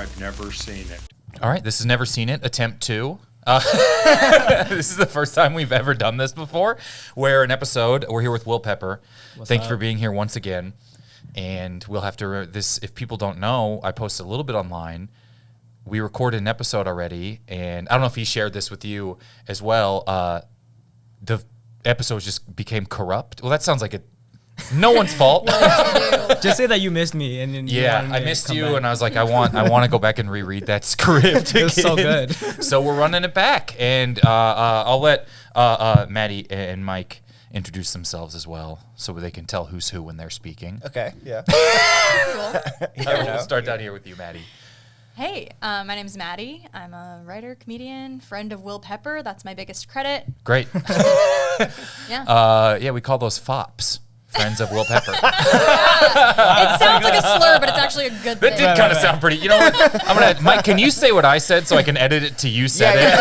I've never seen it. All right, this is Never Seen It, attempt 2. This is the first time we've ever done this before, where an episode, we're here with Will Pepper. Thank you for being here once again. And we'll have to, if people don't know, I posted a little bit online. We recorded an episode already, and I don't know if he shared this with you as well. The episode just became corrupt. Well, that sounds like no one's fault. Just say that you missed me, and then I missed you, back. And I was like, I want to go back and reread that script. It was so good. So we're running it back, and I'll let Maddy and Mike introduce themselves as well, so they can tell who's who when they're speaking. Okay. Yeah. We'll start down here with you, Maddy. Hey, my name's Maddy. I'm a writer, comedian, friend of Will Pepper. That's my biggest credit. Great. Yeah. We call those FOPs. Friends of Will Pepper. It sounds like a slur, but it's actually a good thing. That did kind of sound pretty. You know what? Mike, can you say what I said so I can edit it to you said it?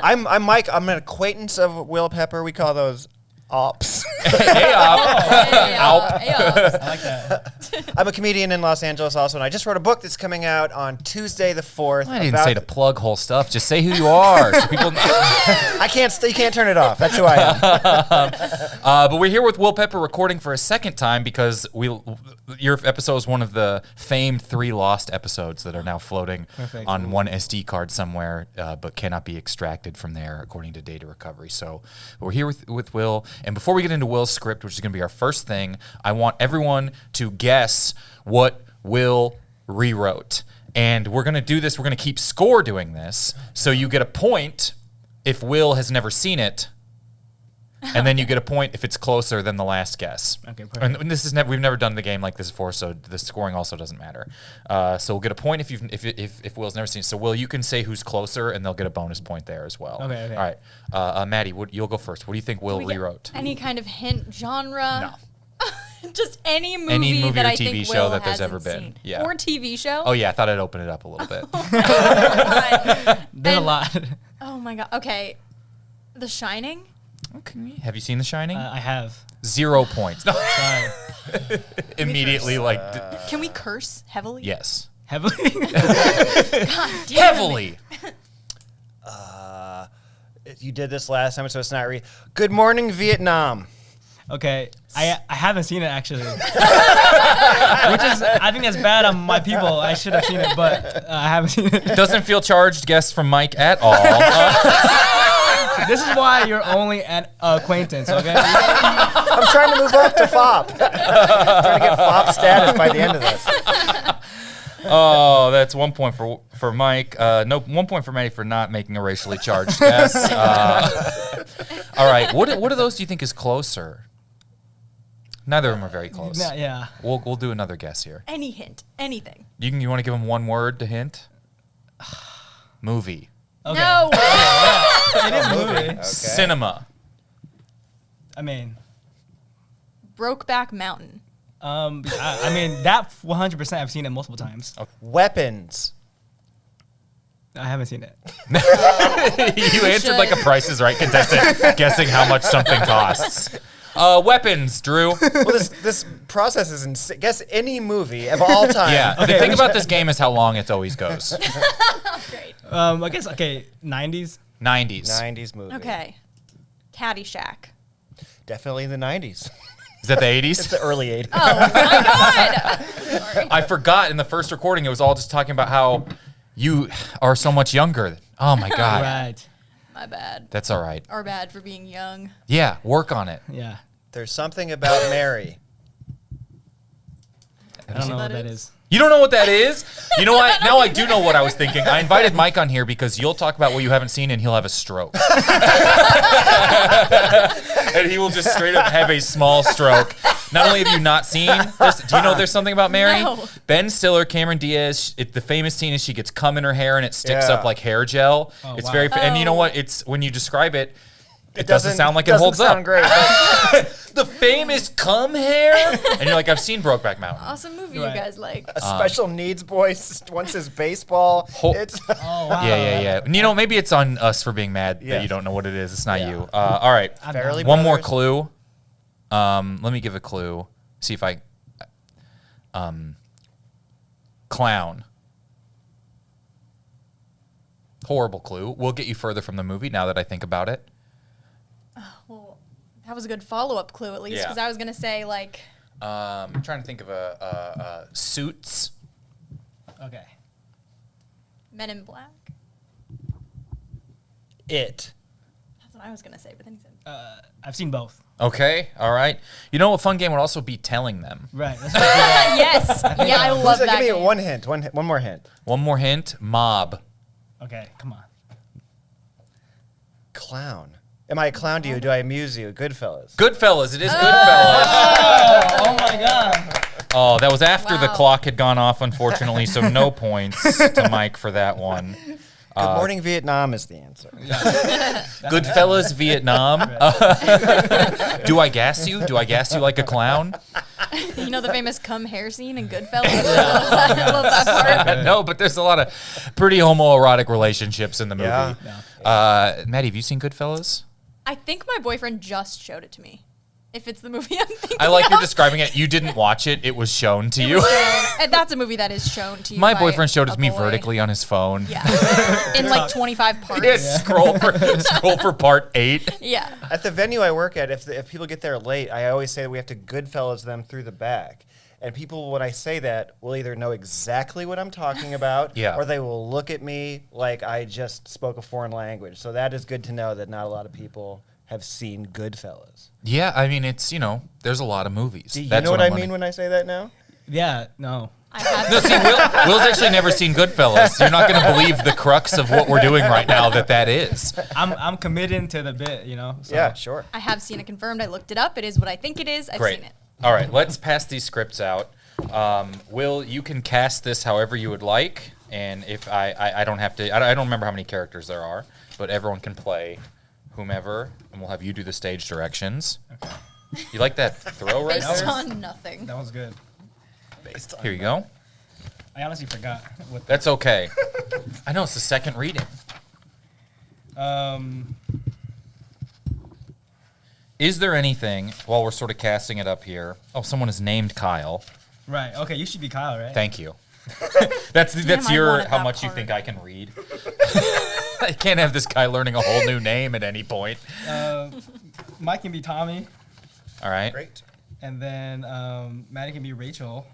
I'm Mike. I'm an acquaintance of Will Pepper. We call those ops. Hey, Alp. I like that. I'm a comedian in Los Angeles also, and I just wrote a book that's coming out on Tuesday the 4th. I didn't say to plug whole stuff. Just say who you are. So people. I can't. You can't turn it off. That's who I am. But we're here with Will Pepper recording for a second time because your episode is one of the famed 3 lost episodes that are now floating on one SD card somewhere, but cannot be extracted from there according to data recovery. So we're here with Will. And before we get into Will's script, which is going to be our first thing, I want everyone to guess what Will rewrote. And we're going to do this. We're going to keep score doing this. So you get a point if Will has never seen it. And then you get a point if it's closer than the last guess. Okay, perfect. And this is we've never done the game like this before, so the scoring also doesn't matter. So we'll get a point if Will's never seen it. So Will, you can say who's closer, and they'll get a bonus point there as well. Okay. All right, Maddy, you'll go first. What do you think Will rewrote? Any kind of hint, genre? No. Just any movie that or I TV think show Will that there's hasn't ever been. seen. Yeah. Or TV show? Oh yeah, I thought I'd open it up a little bit. There's a lot. Oh my god. Okay. The Shining? Okay. Have you seen The Shining? I have. 0 points. No. Sorry. Immediately, Can we curse heavily? yes. Heavily? God damn Heavily. You did this last time, so it's not. Good Morning Vietnam. Okay. I haven't seen it, actually. Which is, I think that's bad on my people. I should have seen it, but I haven't seen it. Doesn't feel charged guess from Mike at all. This is why you're only an acquaintance, okay? I'm trying to move up to FOP. Trying to get FOP status by the end of this. Oh, that's 1 point for Mike. No, 1 point for Maddy for not making a racially charged guess. All right, what of those do you think is closer? Neither of them are very close. Yeah. We'll do another guess here. Any hint. Anything. You want to give him one word to hint? Movie. Okay. No. It is a movie. Okay. Cinema. I mean, Brokeback Mountain. I mean, that 100% I've seen it multiple times. Weapons. I haven't seen it. You answered like a Price is Right contestant, guessing how much something costs. Weapons, Drew. Well, this process is insane. Guess any movie of all time. Yeah. Okay, The thing about this game is how long it always goes. Great. I guess, 90s. 90s. 90s movie. Okay. Caddyshack. Definitely the 90s. Is that the 80s? It's the early 80s. Oh my god. Sorry. I forgot in the first recording, it was all just talking about how you are so much younger. Oh my God. Right. My bad. That's all right. Our bad for being young. Yeah, work on it. Yeah. There's something about Mary. I don't know what that that is? is. You don't know what that is? You know what? Now I do know what I was thinking. I invited Mike on here because you'll talk about what you haven't seen and he'll have a stroke. And he will just straight up have a small stroke. Not only have you not seen, do you know there's something about Mary? No. Ben Stiller, Cameron Diaz, the famous scene is she gets cum in her hair and it sticks Yeah. up like hair gel. Oh, It's wow. very, and you know Oh. what? It's when you describe it, it doesn't sound like it holds sound up. Great. The famous cum hair? And you're like, I've seen Brokeback Mountain. Awesome movie Right. you guys like. A special needs boy wants his baseball. It's Oh, wow. Yeah. And you know, maybe it's on us for being mad Yeah. that you don't know what it is. It's not Yeah. you. All right. Fairly One more Brothers. clue. Let me give a clue. See if I. Clown. Horrible clue. We'll get you further from the movie now that I think about it. Well, that was a good follow-up clue at least, because I was gonna say like. I'm trying to think of a Suits. Okay. Men in Black. It. That's what I was gonna say, but then he said. I've seen both. Okay, all right. You know, a fun game would also be telling them. Right. That's Yes. Yeah, I love that. Give me game. one hint. One more hint. One more hint. Mob. okay, come on. Clown. Am I a clown to you? Do I amuse you? Goodfellas. Goodfellas. It is Goodfellas. Oh my god. Oh, that was after the Wow. clock had gone off, unfortunately, so no points to Mike for that one. Good Morning Vietnam is the answer. Goodfellas, Vietnam. Do I gas you? Do I gas you like a clown? You know the famous cum hair scene in Goodfellas? I love that part. No, but there's a lot of pretty homoerotic relationships in the movie. Yeah. Maddie, have you seen Goodfellas? I think my boyfriend just showed it to me. If it's the movie I'm thinking I like of. you're describing it. You didn't watch it. It was shown to you. And that's a movie that is shown to you. My by boyfriend showed it a to me boy. vertically on his phone. Yeah. In like 25 parts. Yeah, scroll for part 8. Yeah. At the venue I work at, if people get there late, I always say that we have to Goodfellas them through the back. And people, when I say that, will either know exactly what I'm talking about, Yeah. or they will look at me like I just spoke a foreign language. So that is good to know that not a lot of people have seen Goodfellas. Yeah, I mean, it's, there's a lot of movies. Do you That's know what I'm I wondering. mean when I say that now? Yeah, no. I have. No, see, Will's actually never seen Goodfellas. You're not going to believe the crux of what we're doing right now that is. I'm committing to the bit, So. Yeah, sure. I have seen it confirmed. I looked it up. It is what I think it is. I've Great. seen it. All right, let's pass these scripts out. Will, you can cast this however you would like, and if I don't have to, I don't remember how many characters there are, but everyone can play whomever, and we'll have you do the stage directions. Okay. You like that throw right Based there? on nothing. That was good. Here you go. I honestly forgot what. That's okay. I know it's the second reading. Is there anything, while we're sort of casting it up here, someone is named Kyle. Right. Okay. You should be Kyle, right? Thank you. that's I your wanted how that much you part. think I can read. I can't have this guy learning a whole new name at any point. Mike can be Tommy, All right. Great. and then Maddy can be Rachel.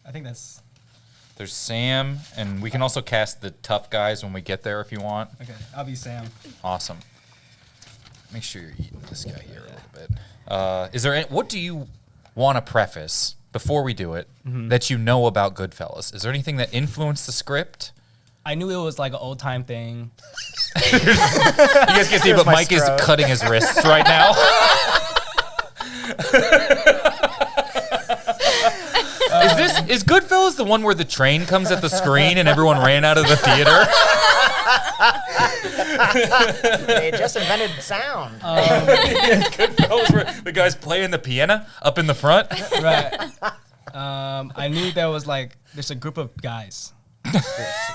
I think that's There's Sam, and we can also cast the tough guys when we get there if you want. okay. I'll be Sam. Awesome. Make sure you're eating this guy here a little bit. Is there what do you want to preface before we do it that you know about Goodfellas? Is there anything that influenced the script? I knew it was like an old time thing. You guys can see, but my Mike is stroke. cutting his wrists right now. Is Goodfellas the one where the train comes at the screen and everyone ran out of the theater? They just invented sound. Goodfellas where the guy's playing the piano up in the front? Right. I knew there was like there's a group of guys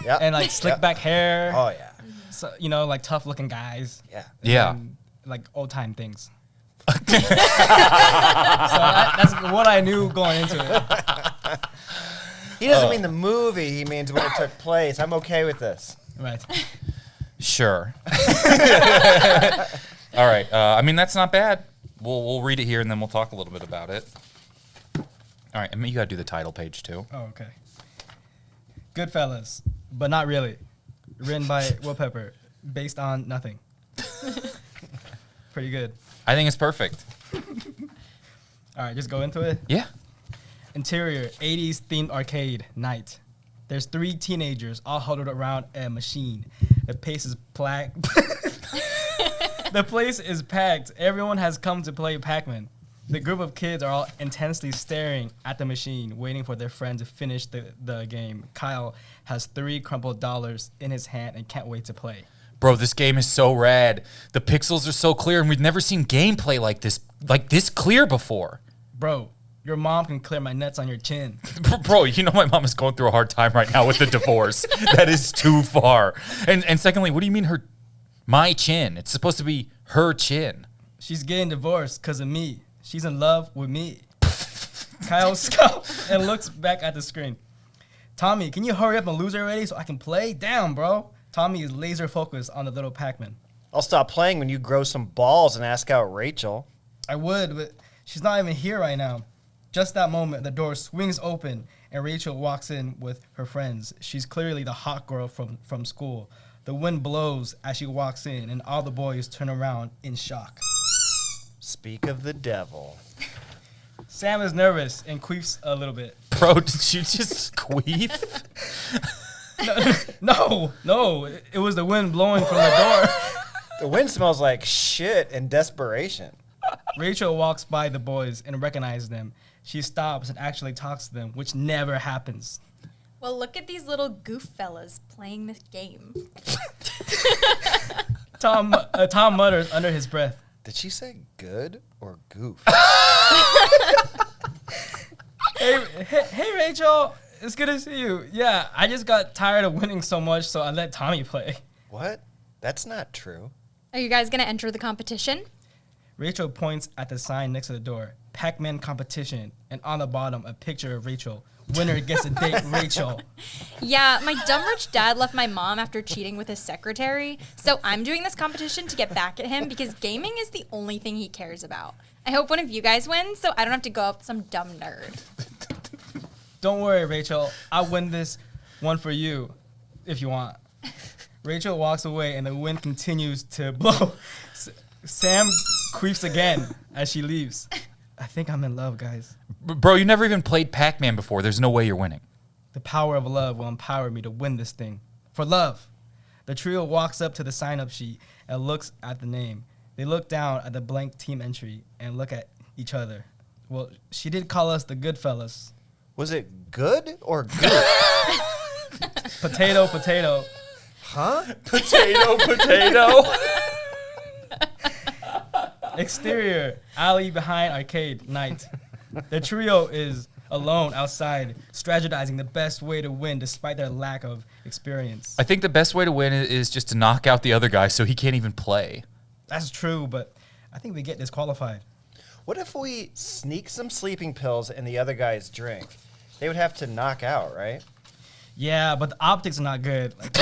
Yeah. and like slick back hair. Oh, yeah. So, like tough looking guys. Yeah. Yeah. And, like old time things. So that's what I knew going into it. He doesn't mean the movie. He means when it took place. I'm okay with this. Right. Sure. All right. I mean, that's not bad. We'll read it here and then we'll talk a little bit about it. All right. I mean, you got to do the title page too. Oh, okay. Goodfellas, but not really. Written by Will Pepper, based on nothing. Pretty good. I think it's perfect. All right, just go into it. Yeah. Interior, 80s themed arcade, night. There's 3 teenagers all huddled around a machine. The place is The place is packed. Everyone has come to play Pac-Man. The group of kids are all intensely staring at the machine, waiting for their friend to finish the game. Kyle has 3 crumpled dollars in his hand and can't wait to play. Bro, this game is so rad. The pixels are so clear and we've never seen gameplay like this clear before. Bro, your mom can clear my nuts on your chin. Bro, you know my mom is going through a hard time right now with the divorce. That is too far. And secondly, what do you mean my chin? It's supposed to be her chin. She's getting divorced because of me. She's in love with me. Kyle scowls and looks back at the screen. Tommy, can you hurry up and lose already so I can play? Damn, bro. Tommy is laser focused on the little Pac-Man. I'll stop playing when you grow some balls and ask out Rachel. I would, but she's not even here right now. Just that moment, the door swings open and Rachel walks in with her friends. She's clearly the hot girl from school. The wind blows as she walks in and all the boys turn around in shock. Speak of the devil. Sam is nervous and queefs a little bit. Bro, did you just queef? No, it was the wind blowing from the door. The wind smells like shit and desperation. Rachel walks by the boys and recognizes them. She stops and actually talks to them, which never happens. Well, look at these little Goodfellas playing this game. Tom mutters under his breath. Did she say good or goof? Hey, Rachel. It's good to see you. Yeah, I just got tired of winning so much, so I let Tommy play. What? That's not true. Are you guys going to enter the competition? Rachel points at the sign next to the door. Pac-Man competition. And on the bottom, a picture of Rachel. Winner gets to date Rachel. Yeah, my dumb rich dad left my mom after cheating with his secretary. So I'm doing this competition to get back at him because gaming is the only thing he cares about. I hope one of you guys wins so I don't have to go up with some dumb nerd. Don't worry, Rachel. I'll win this one for you if you want. Rachel walks away and the wind continues to blow. Sam queefs again as she leaves. I think I'm in love, guys. Bro, you never even played Pac-Man before. There's no way you're winning. The power of love will empower me to win this thing. For love. The trio walks up to the sign-up sheet and looks at the name. They look down at the blank team entry and look at each other. Well, she did call us the Goodfellas. Was it good or good? Potato, potato. Huh? Potato. Exterior, alley behind arcade, night. The trio is alone outside, strategizing the best way to win despite their lack of experience. I think the best way to win is just to knock out the other guy so he can't even play. That's true, but I think we get disqualified. What if we sneak some sleeping pills in the other guy's drink? They would have to knock out, right? Yeah, but the optics are not good. Like,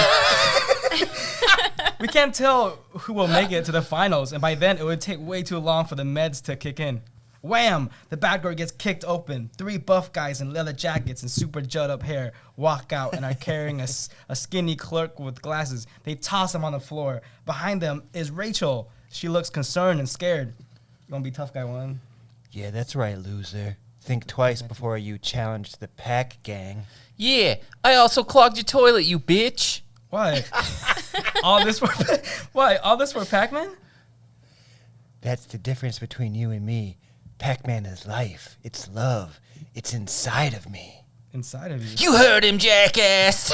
we can't tell who will make it to the finals, and by then it would take way too long for the meds to kick in. Wham! The back door gets kicked open. 3 buff guys in leather jackets and super jut-up hair walk out and are carrying a skinny clerk with glasses. They toss him on the floor. Behind them is Rachel. She looks concerned and scared. You want to be tough guy 1? Yeah, that's right, loser. Think twice before you challenge the Pac gang. Yeah, I also clogged your toilet, you bitch. Why? All this for why? All this for Pac-Man? That's the difference between you and me. Pac-Man is life. It's love. It's inside of me. Inside of you. You heard him, jackass.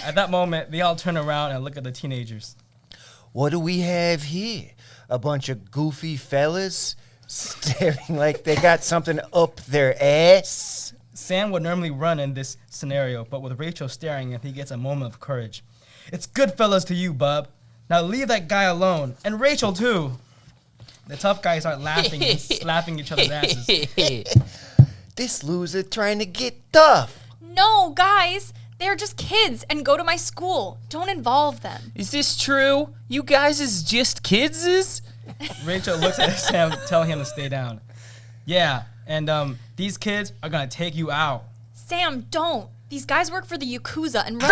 At that moment, they all turn around and look at the teenagers. What do we have here? A bunch of goofy fellas staring like they got something up their ass? Sam would normally run in this scenario, but with Rachel staring at him, he gets a moment of courage. It's Goodfellas to you, bub. Now leave that guy alone. And Rachel, too. The tough guys start laughing and slapping each other's asses. This loser trying to get tough. No, guys. They're just kids and go to my school. Don't involve them. Is this true? You guys is just kidses? Rachel looks at Sam, telling him to stay down. Yeah, and these kids are going to take you out. Sam, don't. These guys work for the Yakuza and run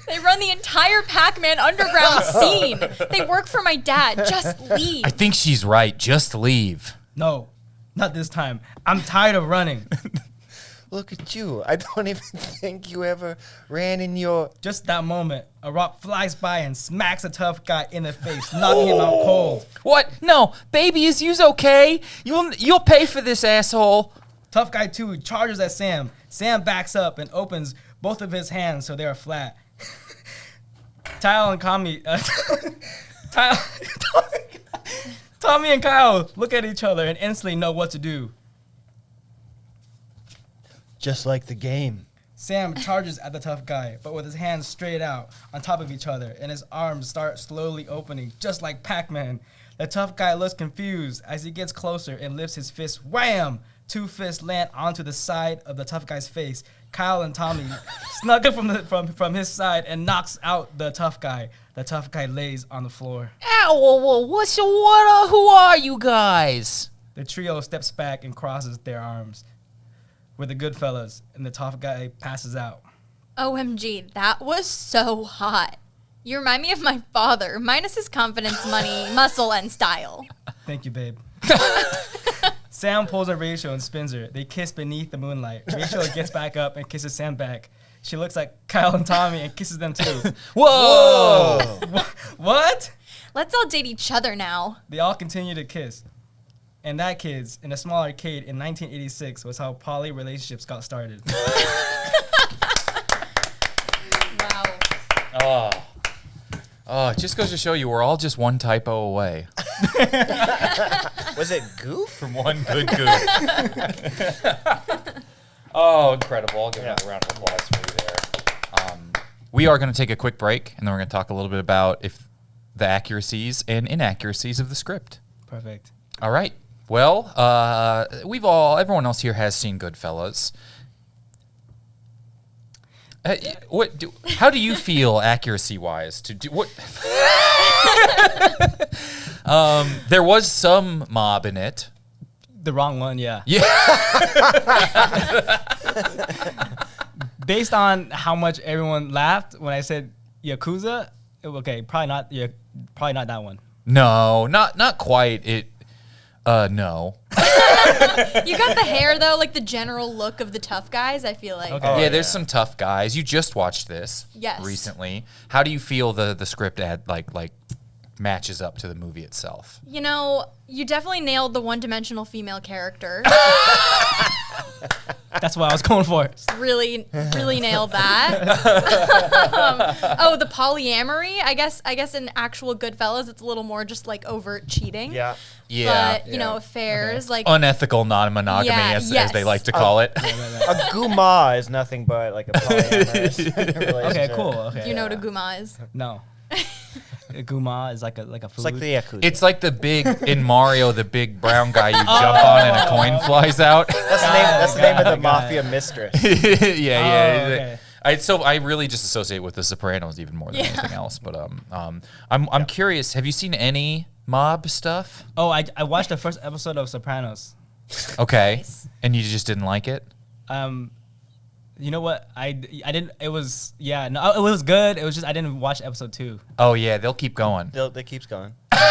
they run the entire Pac-Man underground scene. They work for my dad. Just leave. I think she's right. Just leave. No, not this time. I'm tired of running. Look at you. I don't even think you ever ran in your... Just that moment, a rock flies by and smacks a tough guy in the face, knocking him out cold. What? No, baby, is you's okay? You'll pay for this, asshole. Tough guy 2 charges at Sam. Sam backs up and opens both of his hands so they are flat. Tommy and Kyle look at each other and instantly know what to do. Just like the game. Sam charges at the tough guy, but with his hands straight out on top of each other, and his arms start slowly opening, just like Pac-Man. The tough guy looks confused as he gets closer and lifts his fist. Wham! 2 fists land onto the side of the tough guy's face. Kyle and Tommy snuggle from his side and knocks out the tough guy. The tough guy lays on the floor. Ow! Who are you guys? The trio steps back and crosses their arms. We're the Goodfellas, and the tough guy passes out. OMG, that was so hot. You remind me of my father, minus his confidence, money, muscle, and style. Thank you, babe. Sam pulls on Rachel and spins her. They kiss beneath the moonlight. Rachel gets back up and kisses Sam back. She looks like Kyle and Tommy and kisses them too. Whoa! What? Let's all date each other now. They all continue to kiss. And that, kids, in a small arcade in 1986 was how poly relationships got started. Wow. Oh, it just goes to show you we're all just one typo away. Was it goof? From one good goof. Oh, incredible. I'll give another round of applause for you there. We are going to take a quick break, and then we're going to talk a little bit about the accuracies and inaccuracies of the script. Perfect. All right. Well, everyone else here has seen Goodfellas. How do you feel accuracy-wise? There was some mob in it. The wrong one, yeah. Yeah. Based on how much everyone laughed when I said Yakuza, okay, probably not that one. No, not quite. No. You got the hair, though, like the general look of the tough guys, I feel like. Okay. Yeah, there's some tough guys. You just watched this recently. How do you feel the script like matches up to the movie itself? You know, you definitely nailed the one-dimensional female character. That's what I was going for. Really nailed that. The polyamory. I guess in actual Goodfellas, it's a little more just like overt cheating. Yeah. Yeah. But, you know, affairs, like... Unethical non-monogamy, as they like to call it. A guma is nothing but like a polyamorous relationship. Okay, cool. Okay. Do you know what a guma is? No. Guma is like a food. It's like the Yakuza. It's like the big, in Mario, the big brown guy you jump on and a coin flies out. That's the name of the mafia mistress. Yeah. Okay. I really just associate with The Sopranos even more than anything else. But I'm curious. Have you seen any mob stuff? Oh, I watched the first episode of Sopranos. Okay. Nice. And you just didn't like it? You know what? I didn't. It was it was good. It was just I didn't watch episode 2. Oh yeah, they'll keep going. They keeps going. Well,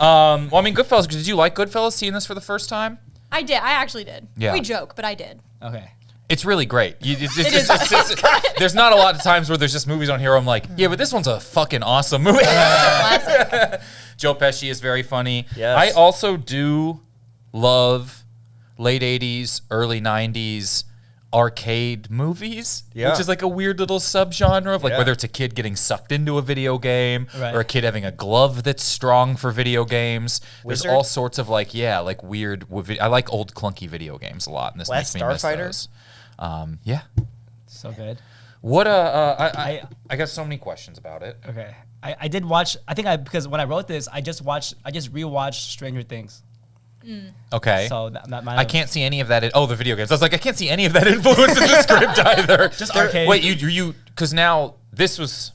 I mean, Goodfellas. Did you like Goodfellas? Seeing this for the first time? I did. I actually did. Yeah. We joke, but I did. Okay. It's really great. There's not a lot of times where there's just movies on here where I'm like, yeah, but this one's a fucking awesome movie. Joe Pesci is very funny. Yes. I also do love late 80s, early 90s arcade movies, which is like a weird little subgenre of like whether it's a kid getting sucked into a video game or a kid having a glove that's strong for video games. There's all sorts of like weird. I like old clunky video games a lot, and this makes me miss those. Yeah, So good. What I got so many questions about it. Okay. I did watch. Because when I wrote this, I just rewatched Stranger Things. Okay. So I can't see any of that. The video games. I was like, I can't see any of that influence in the script either. Just arcade. Wait, you because now this was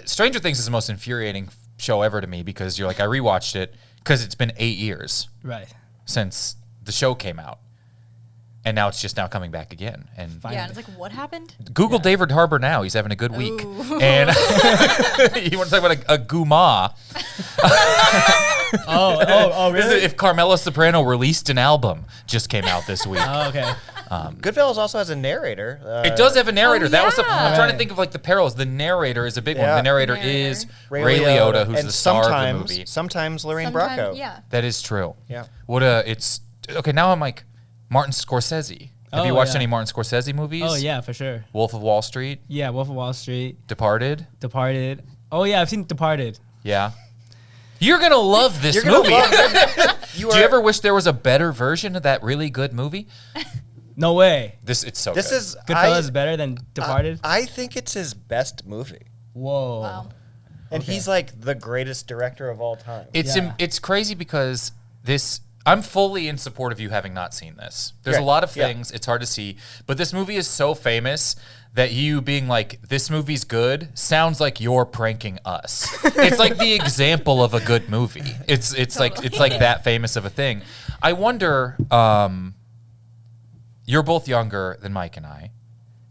Stranger Things is the most infuriating show ever to me because you're like I rewatched it because it's been 8 years since the show came out, and now it's just now coming back again. And Finally. Yeah, and it's like, what happened? Google David Harbour now. He's having a good week. Ooh. And you want to talk about a guma? Oh, really? If Carmela Soprano released an album, just came out this week. Oh, okay. Goodfellas also has a narrator. It does have a narrator. Oh, That was I'm trying to Right. think of like the parallels. The narrator is a big one. Yeah. The narrator Narrator. is Ray Liotta, who's and the star of the sometimes, movie. Sometimes Lorraine Sometime- Bracco. Yeah. That is true. Yeah. It's okay. Now I'm like Martin Scorsese. Have you watched any Martin Scorsese movies? Oh yeah, for sure. Wolf of Wall Street, Yeah, Wolf of Wall Street, Departed. Oh yeah, I've seen Departed. Yeah. You're gonna love this You're gonna movie. love it. Do you ever wish there was a better version of that really good movie? No way. It's so This good. is Goodfellas is better than Departed? I think it's his best movie. Whoa. Wow. And he's like the greatest director of all time. It's crazy because I'm fully in support of you having not seen this. There's a Yeah, lot of yeah. things, it's hard to see, but this movie is so famous that you being like, this movie's good, sounds like you're pranking us. It's like the example of a good movie. It's like that famous of a thing. I wonder, you're both younger than Mike and I,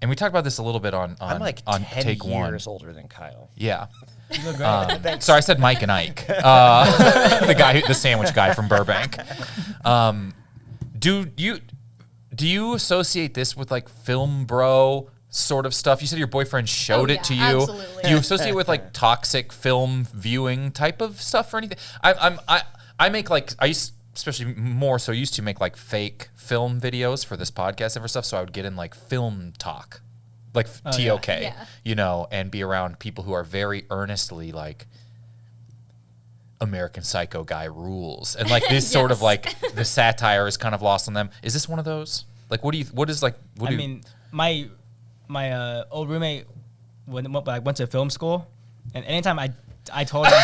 and we talked about this a little bit on I'm like on 10 take years one. older than Kyle. Yeah. You look great. Sorry, I said Mike and Ike, the sandwich guy from Burbank. Do you associate this with like film bro sort of stuff? You said your boyfriend showed it to you. Absolutely. Do you associate it with like toxic film viewing type of stuff or anything? I make like especially more so used to make like fake film videos for this podcast and for stuff. So I would get in like film talk. Like TOK, Yeah. you know, and be around people who are very earnestly like American Psycho guy rules, and like this sort of Yes. like the satire is kind of lost on them. Is this one of those? Like, I mean, my old roommate went to film school, and anytime I told him,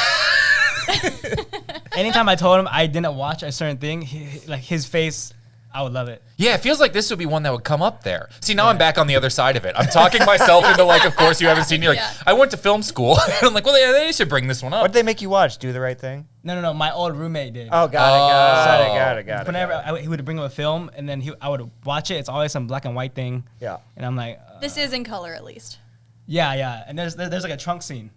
anytime I told him I didn't watch a certain thing, his face, I would love it. yeah, it feels like this would be one that would come up there. See, now I'm back on the other side of it. I'm talking myself into like, of course you haven't seen. You're like, Yeah. I went to film school. And I'm like, well, they should bring this one up. What did they make you watch? Do the Right Thing? No. My old roommate did. Oh, got it. Whenever he would bring up a film, and then I would watch it. It's always some black and white thing. Yeah. And I'm like, This is in color at least. yeah. And there's like a trunk scene,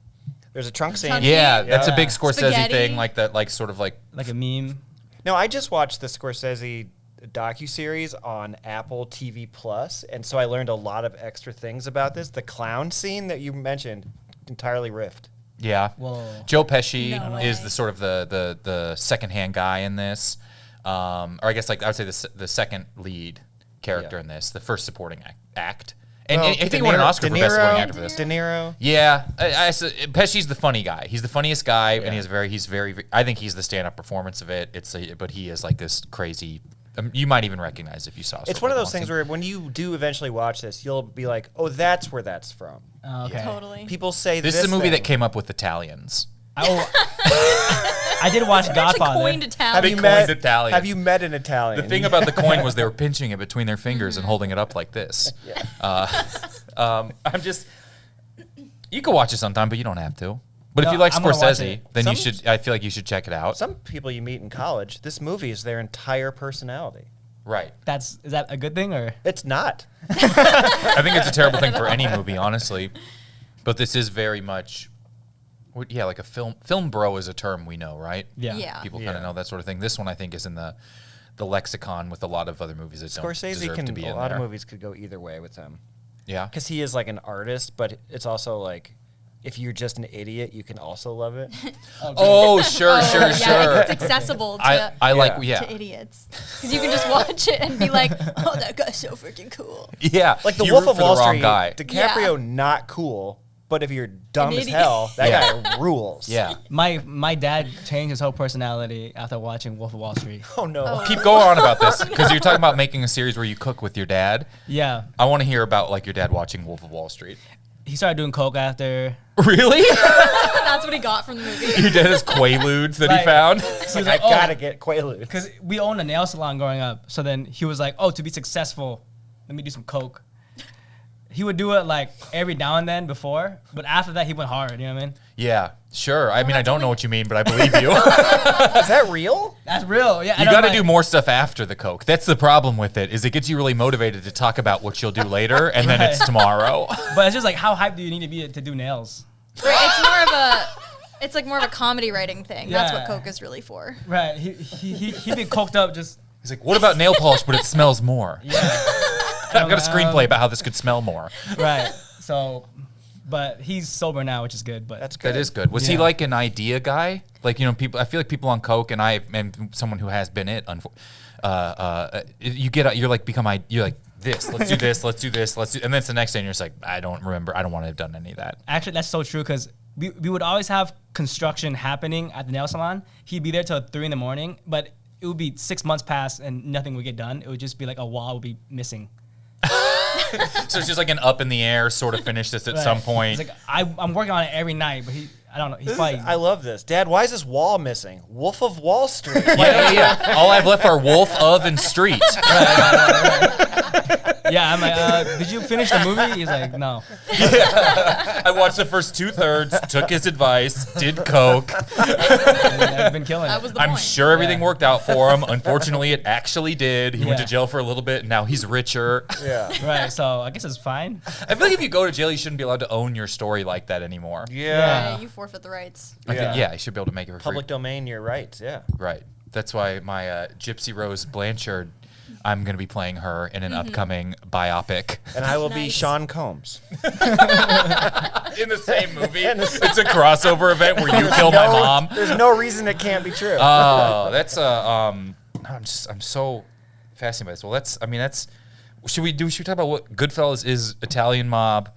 There's a trunk scene. Trunk Yeah, that's a Yeah. big Scorsese Spaghetti. thing, like that, like sort of like. like a meme. No, I just watched the Scorsese docuseries on Apple TV Plus, and so I learned a lot of extra things about this. The clown scene that you mentioned, entirely riffed. Yeah. Whoa. Joe Pesci No is way. the sort of the secondhand guy in this, or I guess like I would say the second lead character in this, the first supporting act. And I think he won an Oscar for best supporting actor for this. De Niro. Yeah, Pesci's the funny guy. He's the funniest guy, and he's very. I think he's the stand-up performance of it. But he is like this crazy. You might even recognize if you saw. It's one of those things where when you do eventually watch this, you'll be like, "Oh, that's where that's from." Oh, okay. Totally. People say This is a movie thing. that came up with Italians. I did watch Actually Godfather. coined Have Italian. you They met coined Italians. Have you met an Italian? The thing about the coin was they were pinching it between their fingers and holding it up like this. I'm just. You can watch it sometime, but you don't have to. But if No, you like I'm gonna watch Scorsese, it. then you should. I feel like you should check it out. Some people you meet in college, this movie is their entire personality. Right. Is that a good thing or? It's not. I think it's a terrible thing for any movie, honestly. But this is very much. Yeah, like a film. Film bro is a term we know, right? Yeah. Yeah. People kind of know that sort of thing. This one, I think, is in the lexicon with a lot of other movies that don't Scorsese deserve can. to be A in lot there. of movies could go either way with him, Yeah. because he is like an artist, but it's also like, if you're just an idiot, you can also love it. Oh, sure. Yeah, it's accessible to, I like to yeah. idiots. Because you can just watch it and be like, oh, that guy's so freaking cool. Yeah. Like the you Wolf root of for the Wall wrong Street, guy. DiCaprio Yeah. not cool, but if you're dumb An as idiot. hell, that Yeah. guy rules. Yeah. My dad changed his whole personality after watching Wolf of Wall Street. Oh no. Oh. Keep going on about this because you're talking about making a series where you cook with your dad. Yeah. I want to hear about like your dad watching Wolf of Wall Street. He started doing coke after. Really? That's what he got from the movie. Your dad has Quaaludes that he Right. found. It's He like, was I like, gotta get Quaaludes. Because we owned a nail salon growing up. So then he was like, oh, to be successful, let me do some coke. He would do it like every now and then before, but after that he went hard, you know what I mean? Yeah, sure. I mean, I don't know what you mean, but I believe you. Is that real? That's real. Yeah. You got to do more stuff after the coke. That's the problem with it. Is it gets you really motivated to talk about what you'll do later, and then it's Right. tomorrow. But it's just like, how hyped do you need to be to do nails? Right, it's like more of a comedy writing thing. That's what Yeah. coke is really for. Right. He'd be coked up just. He's like, what about nail polish, but it smells more? Yeah. I've got a screenplay about how this could smell more. Right. So, but he's sober now, which is good. But That's good. That is good. Was he Yeah. like an idea guy? Like, you know, people. I feel like people on coke, and I am someone who has been it. You're like this. Let's do this. Let's do this. And then it's the next day, and you're just like, I don't remember. I don't want to have done any of that. actually, that's so true because we would always have construction happening at the nail salon. He'd be there till 3 a.m, but it would be 6 months pass and nothing would get done. It would just be like a wall would be missing. So it's just like an up in the air sort of finish this at some point. It's like I'm working on it every night, but I don't know. He's probably. I love this. Dad, why is this wall missing? Wolf of Wall Street. Yeah. All I've left are Wolf of and Street. Yeah, I'm like, did you finish the movie? He's like, no. I watched the first 2/3, took his advice, did coke. I've been killing That it. was the I'm point. sure everything worked out for him. Unfortunately, it actually did. He went to Yeah. jail for a little bit, and now he's richer. Yeah. Right, so I guess it's fine. I feel like if you go to jail, you shouldn't be allowed to own your story like that anymore. Yeah. Yeah, you forfeit the rights. I think, Yeah. you should be able to make it for Public free. domain, you're right. Yeah. Right. That's why my Gypsy Rose Blanchard, I'm going to be playing her in an upcoming biopic. And I will be Nice. Sean Combs. In the same movie? It's a crossover event where you kill my mom. There's no reason it can't be true. Oh, that's I'm so fascinated by this. Well, that's should we talk about what Goodfellas is? Italian mob,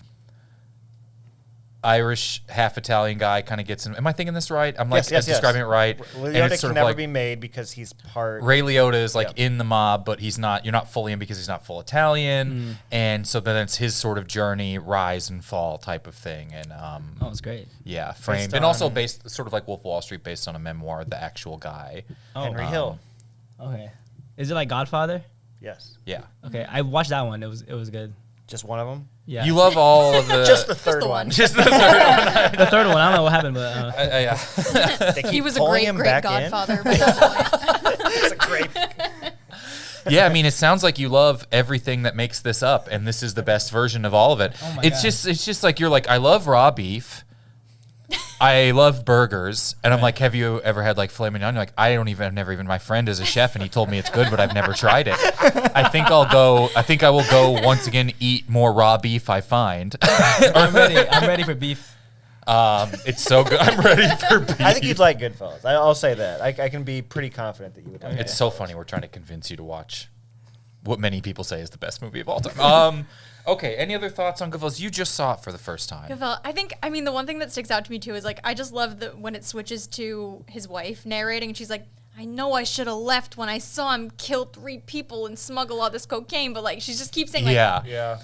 Irish, half Italian guy kind of gets in. Am I thinking this right? I'm like Yes. describing it right. Liotta and it's can sort of never like be made because he's part. Ray Liotta is like Yeah. in the mob, but he's not. You're not fully in because he's not full Italian, and so then it's his sort of journey, rise and fall type of thing, and Oh, it's great. yeah, framed Based and also on- based sort of like Wolf of Wall Street, based on a memoir of the actual guy. Oh, Henry Hill. okay. Is it like Godfather? Yes. Yeah, Okay, I watched that one. It was good. Just one of them. Yeah. you love all of the Just the third the one. one. just the third one. the third one. I don't know what happened, but Yeah. They keep He was a pulling great, him great back godfather by that point. in. It's a great. Yeah, I mean, it sounds like you love everything that makes this up, and this is the best version of all of it. Oh my it's God. just like you're like, I love raw beef, I love burgers, and I'm like, have you ever had like filet mignon? You're like, I've never even. My friend is a chef, and he told me it's good, but I've never tried it. I think I will go once again, eat more raw beef I find. I'm ready for beef. It's so good. I'm ready for beef. I think you'd like Goodfellas. I'll say that. I can be pretty confident that you would like it. It's so funny. We're trying to convince you to watch what many people say is the best movie of all time. Okay, any other thoughts on Goodfellas? You just saw it for the first time. Goodfellas. I mean, the one thing that sticks out to me too is like, I just love when it switches to his wife narrating, and she's like, I know I should have left when I saw him kill 3 people and smuggle all this cocaine, but like, she just keeps saying like, Yeah.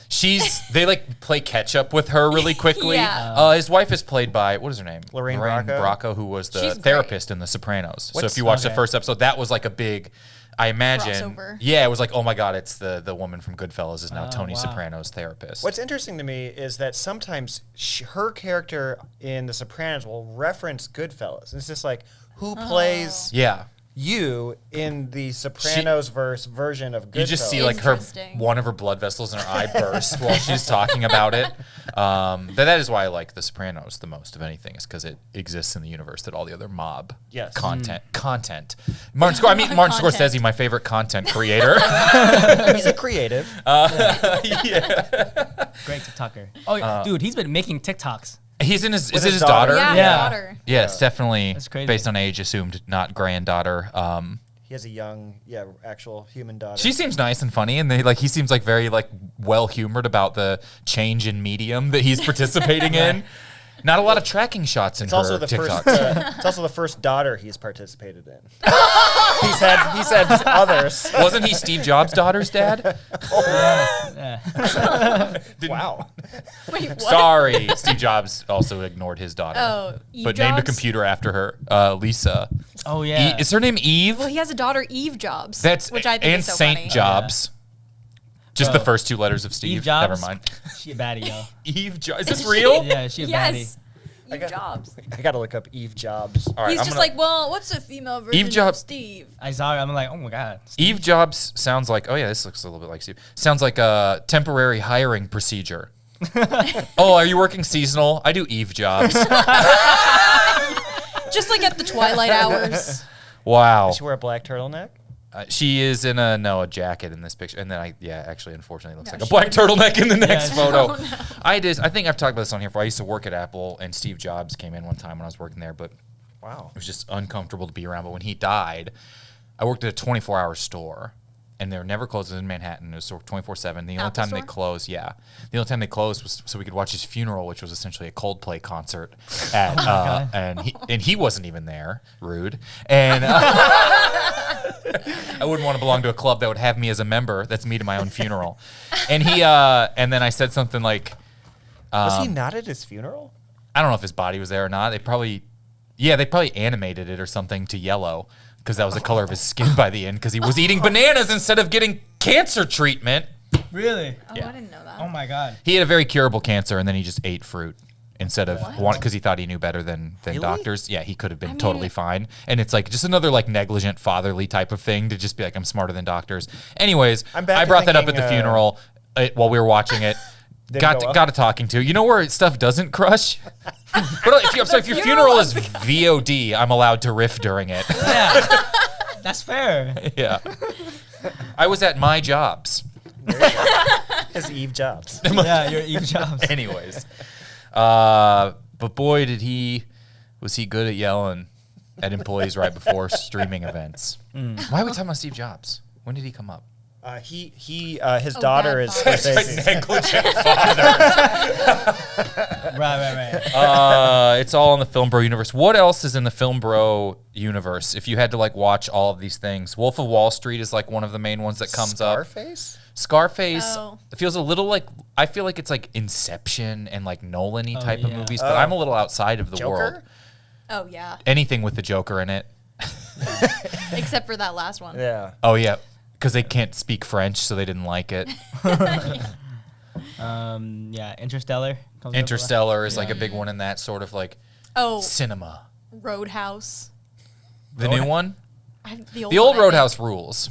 They like play catch up with her really quickly. Yeah. His wife is played by, what is her name? Lorraine Bracco. Who was the She's great. therapist in The Sopranos. So What's- if you watch the okay. first episode, that was like a big, I imagine. Crossover. Yeah, it was like, oh my God, it's the woman from Goodfellas is now Oh, Tony wow. Soprano's therapist. What's interesting to me is that sometimes her character in The Sopranos will reference Goodfellas. It's just like, who plays Yeah. you in the Sopranos version of Goodfellas? You just see like Interesting. one of her blood vessels in her eye burst while she's talking about it. That is why I like The Sopranos the most of anything, is because it exists in the universe that all the other mob Yes. content. Martin Scorsese, my favorite content creator. He's a creative. Great TikToker. Oh, dude, he's been making TikToks. He's in his. With Is it his his daughter? yeah, Yeah. his daughter. Yeah, it's definitely That's crazy. based on age assumed, not granddaughter. He has a young, actual human daughter. She seems nice and funny, and he seems like very like well humored about the change in medium that he's participating in. Not a lot of tracking shots in It's her also the TikToks. first. It's also the first daughter he's participated in. He's had others. Wasn't he Steve Jobs' daughter's dad? Wow. Wait, what? Sorry, Steve Jobs also ignored his daughter. Oh, Eve but named a Jobs? computer after her, Lisa. Oh yeah. Is her name Eve? Well, he has a daughter, Eve Jobs. That's which I think and is so Saint funny. Jobs. Just the Bro. first 2 letters of Steve. Eve Jobs. Never mind. She a baddie, yo. Eve Jobs. Is this real? Yeah, she a Yes, baddie. Eve Jobs. I gotta look up Eve Jobs. All right, He's I'm just gonna- like, well, what's a female version of Jobs- Steve? I saw her. I'm like, oh my god. Eve Jobs sounds like, oh yeah, this looks a little bit like Steve. Sounds like a temporary hiring procedure. Oh, are you working seasonal? I do Eve Jobs. Just like at the twilight hours. Wow. Does she wear a black turtleneck? She is in a jacket in this picture, and then actually, unfortunately, it looks No, like a she- black turtleneck in the next she- photo. Oh, no. I think I've talked about this on here before. I used to work at Apple, and Steve Jobs came in one time when I was working there, but Wow. it was just uncomfortable to be around. But when he died, I worked at a 24-hour store, and they were never closed. It was in Manhattan. It was 24/7. The only Apple time they store? closed, the only time they closed was so we could watch his funeral, which was essentially a Coldplay concert. At and he wasn't even there. Rude. And I wouldn't want to belong to a club that would have me as a member. That's me to my own funeral. And and then I said something like, was he not at his funeral? I don't know if his body was there or not. They probably animated it or something to yellow because that was the color of his skin by the end because he was eating bananas instead of getting cancer treatment. Really? Oh, Yeah. I didn't know that. Oh my God. He had a very curable cancer and then he just ate fruit instead of What? because he thought he knew better than Really? doctors. Yeah, he could have been I mean- totally fine. And it's like just another like negligent fatherly type of thing to just be like, I'm smarter than doctors. Anyways, I'm back I to brought that up at thinking, the funeral while we were watching it. Got to talking to. You know where stuff doesn't crush? But if your funeral is VOD, I'm allowed to riff during it. Yeah. That's fair. Yeah. I was at my jobs. His Eve Jobs. Yeah, your Eve Jobs. Anyways. But boy, was he good at yelling at employees right before streaming events. Why are we talking about Steve Jobs? When did he come up? His daughter bad is father. Scorsese. Negligent father. Right. It's all in the Film Bro universe. What else is in the Film Bro universe? If you had to like watch all of these things, Wolf of Wall Street is like one of the main ones that comes up. Scarface Oh. it feels a little like I feel like it's like Inception and like Nolan-y type of yeah. movies, but I'm a little outside of the Joker? world. Oh yeah, Anything with the Joker in it. except for that last one. Yeah. Oh yeah, because they can't speak French, so they didn't like it. Yeah, Interstellar. comes up a lot. Interstellar is like a big one in that sort of like Oh, cinema. Roadhouse. The new one, The the old one, I Roadhouse rules.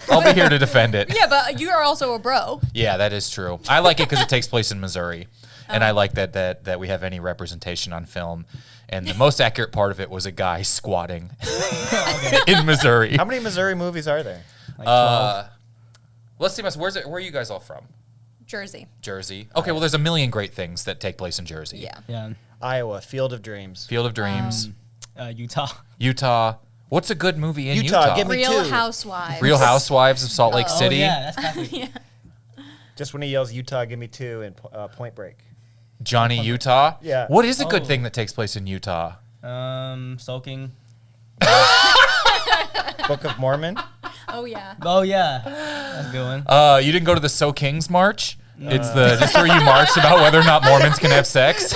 I'll be here to defend it. think. Yeah, but you are also a bro. Yeah, that is true. I like it because it takes place in Missouri, and I like that we have any representation on film. And the most accurate part of it was a guy squatting in Missouri. How many Missouri movies are there? Like 12. Let's see, where are you guys all from? Jersey. Jersey. Okay, well, there's a million great things that take place in Jersey. Yeah. Yeah. Iowa, Field of Dreams. Field of Dreams, Utah. Utah. What's a good movie in Utah, Utah? give me Real two. Housewives. Real Housewives of Salt Lake Oh, City. yeah, that's classic. Just when he yells Utah, give me two in Point Break. Johnny Utah. Yeah. What is a good Oh. thing that takes place in Utah? Soaking. Book of Mormon. Oh yeah. Oh, yeah. That's a good one. You didn't go to the So Kings March? It's just where you marched about whether or not Mormons can have sex.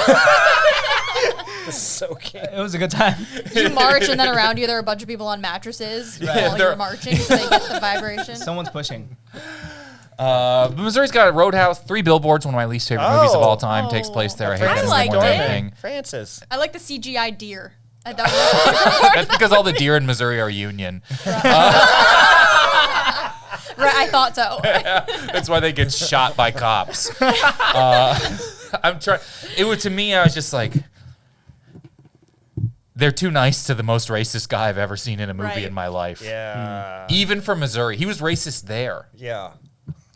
So okay. It was a good time. You march, and then around you there are a bunch of people on mattresses while they're- you're marching, so they get the vibration. Someone's pushing. Missouri's got a Roadhouse, 3 Billboards, one of my least favorite movies of all time, Oh. takes place there. I hate I that it's liked more than it. anything. Francis. I like the CGI deer. I thought it was That's because all the deer in Missouri are union. right. I thought so. That's why they get shot by cops. I'm trying. It was to me. I was just like, they're too nice to the most racist guy I've ever seen in a movie Right. in my life. Yeah. Even from Missouri, he was racist there. Yeah.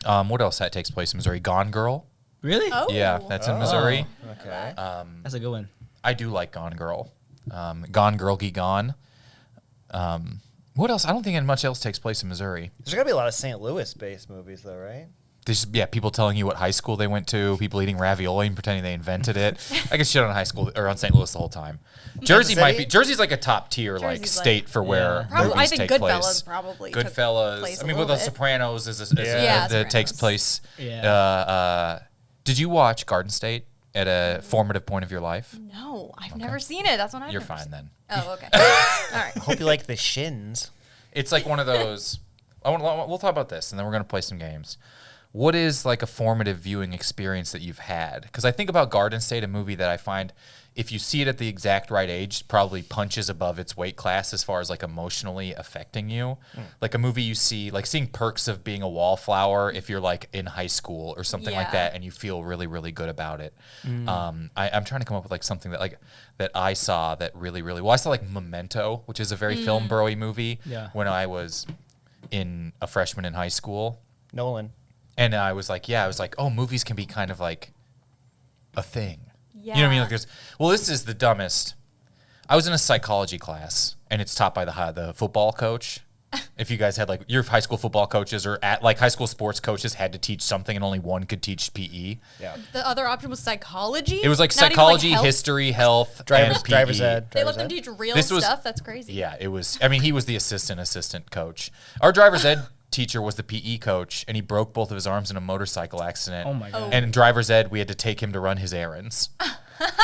What else that takes place in Missouri? Gone Girl. Really? Oh. Yeah, that's in Missouri. Okay. That's a good one. I do like Gone Girl. Gone Girl Ge Gone. What else? I don't think much else takes place in Missouri. There's gotta be a lot of St. Louis-based movies, though, right? There's people telling you what high school they went to, people eating ravioli and pretending they invented it. I get shit on high school or on St. Louis the whole time. Jersey might be. Jersey's like a top tier like Jersey's like- state for where Probably, movies I think take Goodfellas place. probably. took Goodfellas. place I a mean, little well, The bit. Sopranos is Yeah, that takes Sopranos. place. Yeah. Did you watch Garden State at a formative point of your life? No, I've never seen it. That's what I've You're never fine seen. then. Oh, okay. All right. Hope you like the Shins. It's like one of those. We'll talk about this, and then we're gonna play some games. What is like a formative viewing experience that you've had? Because I think about Garden State, a movie that I find, if you see it at the exact right age, probably punches above its weight class as far as like emotionally affecting you. Like a movie you see, like seeing Perks of Being a Wallflower if you're like in high school or something like Yeah. that, and you feel really, really good about it. I'm trying to come up with like something that like that I saw that really, really well. I saw like Memento, which is a very film bro-y movie. Yeah. When I was a freshman in high school. Nolan. And I was like, oh, movies can be kind of like a thing. Yeah. You know what I mean? Like this is the dumbest. I was in a psychology class, and it's taught by the football coach. If you guys had like your high school football coaches or at like high school sports coaches had to teach something and only one could teach PE. Yeah. The other option was psychology. It was like Not even, psychology, health. history, health, Driver's and PE. ed. They let driver's them ed. teach real This was- stuff. That's crazy. Yeah, it was. I mean, he was the assistant coach. Our driver's ed teacher was the PE coach, and he broke both of his arms in a motorcycle accident. Oh my God. And in driver's ed, we had to take him to run his errands.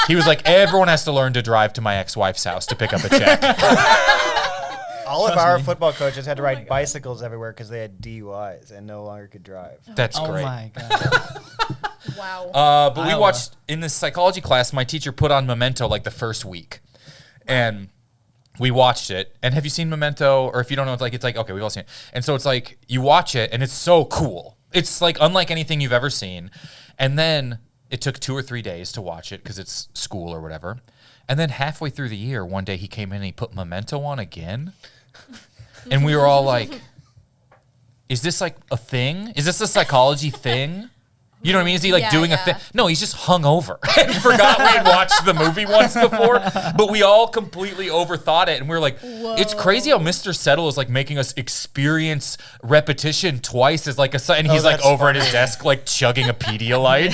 He was like, everyone has to learn to drive to my ex-wife's house to pick up a check. All of our football coaches had to ride bicycles everywhere because they had DUIs and no longer could drive. That's Oh great. my God. Wow. But we Iowa. watched in this psychology class. My teacher put on Memento like the first week, and we watched it. And have you seen Memento? Or if you don't know, it's like okay, we've all seen it. And so it's like you watch it, and it's so cool. It's like unlike anything you've ever seen. And then it took 2 or 3 days to watch it because it's school or whatever. And then halfway through the year, one day he came in and he put Memento on again, and we were all like, "Is this like a thing? Is this a psychology thing?" You know what I mean? Is he like Yeah, doing a yeah. thing? No, he's just hungover and forgot we had watched the movie once before. But we all completely overthought it, and we were like, "It's crazy how Mr. Settle is like making us experience repetition twice as like a." And he's like that's over at his desk, like chugging a Pedialyte.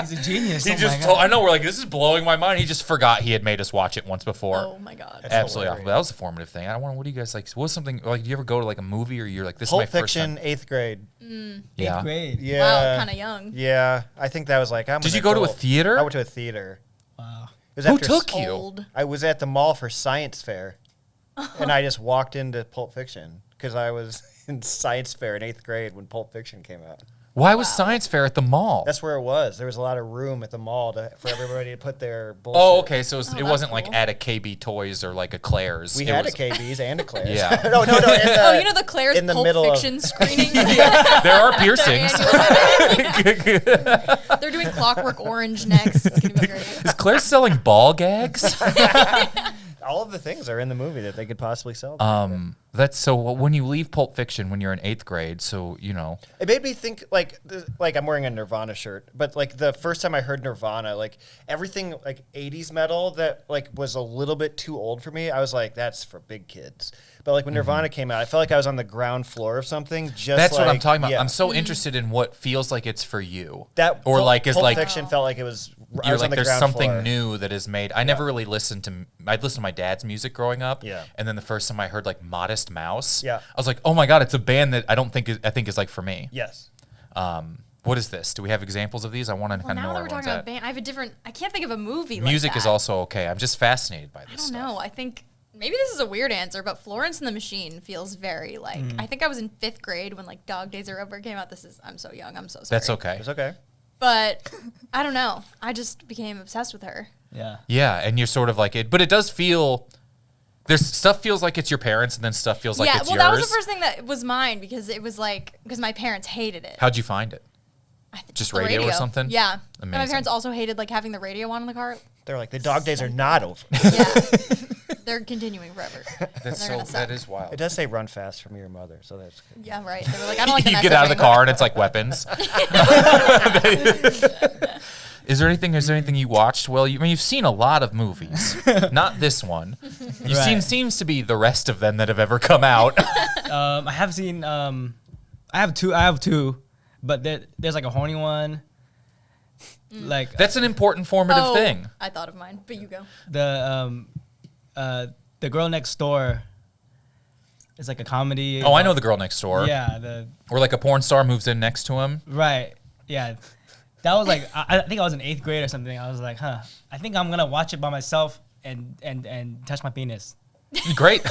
He's a genius. He Oh just my told, God. I know we're like, this is blowing my mind. He just forgot he had made us watch it once before. Oh my God. Absolutely awful. hilarious. That was a formative thing. I don't want. What do you guys like? What was something like? Do you ever go to like a movie or you're like, this Pulp is my first Fiction, time? 8th grade. Yeah. 8th grade. Yeah. Wow, kind of young. Yeah, I think that was like. I'm Did an you go to a adult. theater? I went to a theater. Wow. It was Who after took you? Old. I was at the mall for science fair, and I just walked into Pulp Fiction because I was in science fair in 8th grade when Pulp Fiction came out. Why was science fair at the mall? That's where it was. There was a lot of room at the mall for everybody to put their bullshit. Oh, okay. So it that's wasn't like cool. at a KB Toys or like a Claire's. We It had was- a KB's and a Claire's. Yeah. no. Oh, you know the Claire's in the Pulp middle of- Fiction screening? There are piercings. They're doing Clockwork Orange next. It's gonna be great. Is Claire selling ball gags? All of the things are in the movie that they could possibly sell. That's so. When you leave Pulp Fiction when you're in 8th grade, so you know. It made me think like I'm wearing a Nirvana shirt, but like the first time I heard Nirvana, like everything like 80s metal that like was a little bit too old for me, I was like, that's for big kids. But like when Nirvana came out, I felt like I was on the ground floor of something. Just That's what I'm like- talking about. yeah. I'm so interested in what feels like it's for you. That or Pulp- like is Pulp like Fiction felt like it was. I you're was on like the there's ground something floor. new that is made. I never really listened to. I'd listen to my dad's music growing up. Yeah. And then the first time I heard like Modest Mouse. Yeah. I was like, oh my god, it's a band that I think is like for me. Yes. What is this? Do we have examples of these? I want to Well, kind of know now that where we're talking everyone's about at. band, I have a different. I can't think of a movie. Music like is that. also okay. I'm just fascinated by this I don't stuff. know. I think maybe this is a weird answer, but Florence and the Machine feels very like. I think I was in 5th grade when like Dog Days Are Over came out. I'm so young. I'm so sorry. That's okay. It's okay. But I don't know. I just became obsessed with her. Yeah. Yeah, and you're sort of like it, but it does feel. There's stuff feels like it's your parents, and then stuff feels like yeah, it's well, yours. that was the first thing that was mine because it was like because my parents hated it. How'd you find it? Just The radio or something? Yeah. And my Amazing. parents also hated like having the radio on in the car. They're like the dog days are not over. Yeah. They're continuing forever. That's They're gonna suck. that is wild. It does say "run fast" from your mother, so that's good. Yeah, right. They were like, I don't like the You get out of the messaging. car and it's like weapons. Is there anything you watched? Well, you've seen a lot of movies. Not this one. You've seen Right. seems to be the rest of them that have ever come out. I have seen. I have two, but there's like a horny one. Like That's an important formative Oh, thing. I thought of mine, but you go. the girl next door. It's like a comedy. Oh, I know The Girl Next Door. Yeah. Or like a porn star moves in next to him. Right. Yeah. That was like I think I was in 8th grade or something. I was like, I think I'm gonna watch it by myself and touch my penis. Great.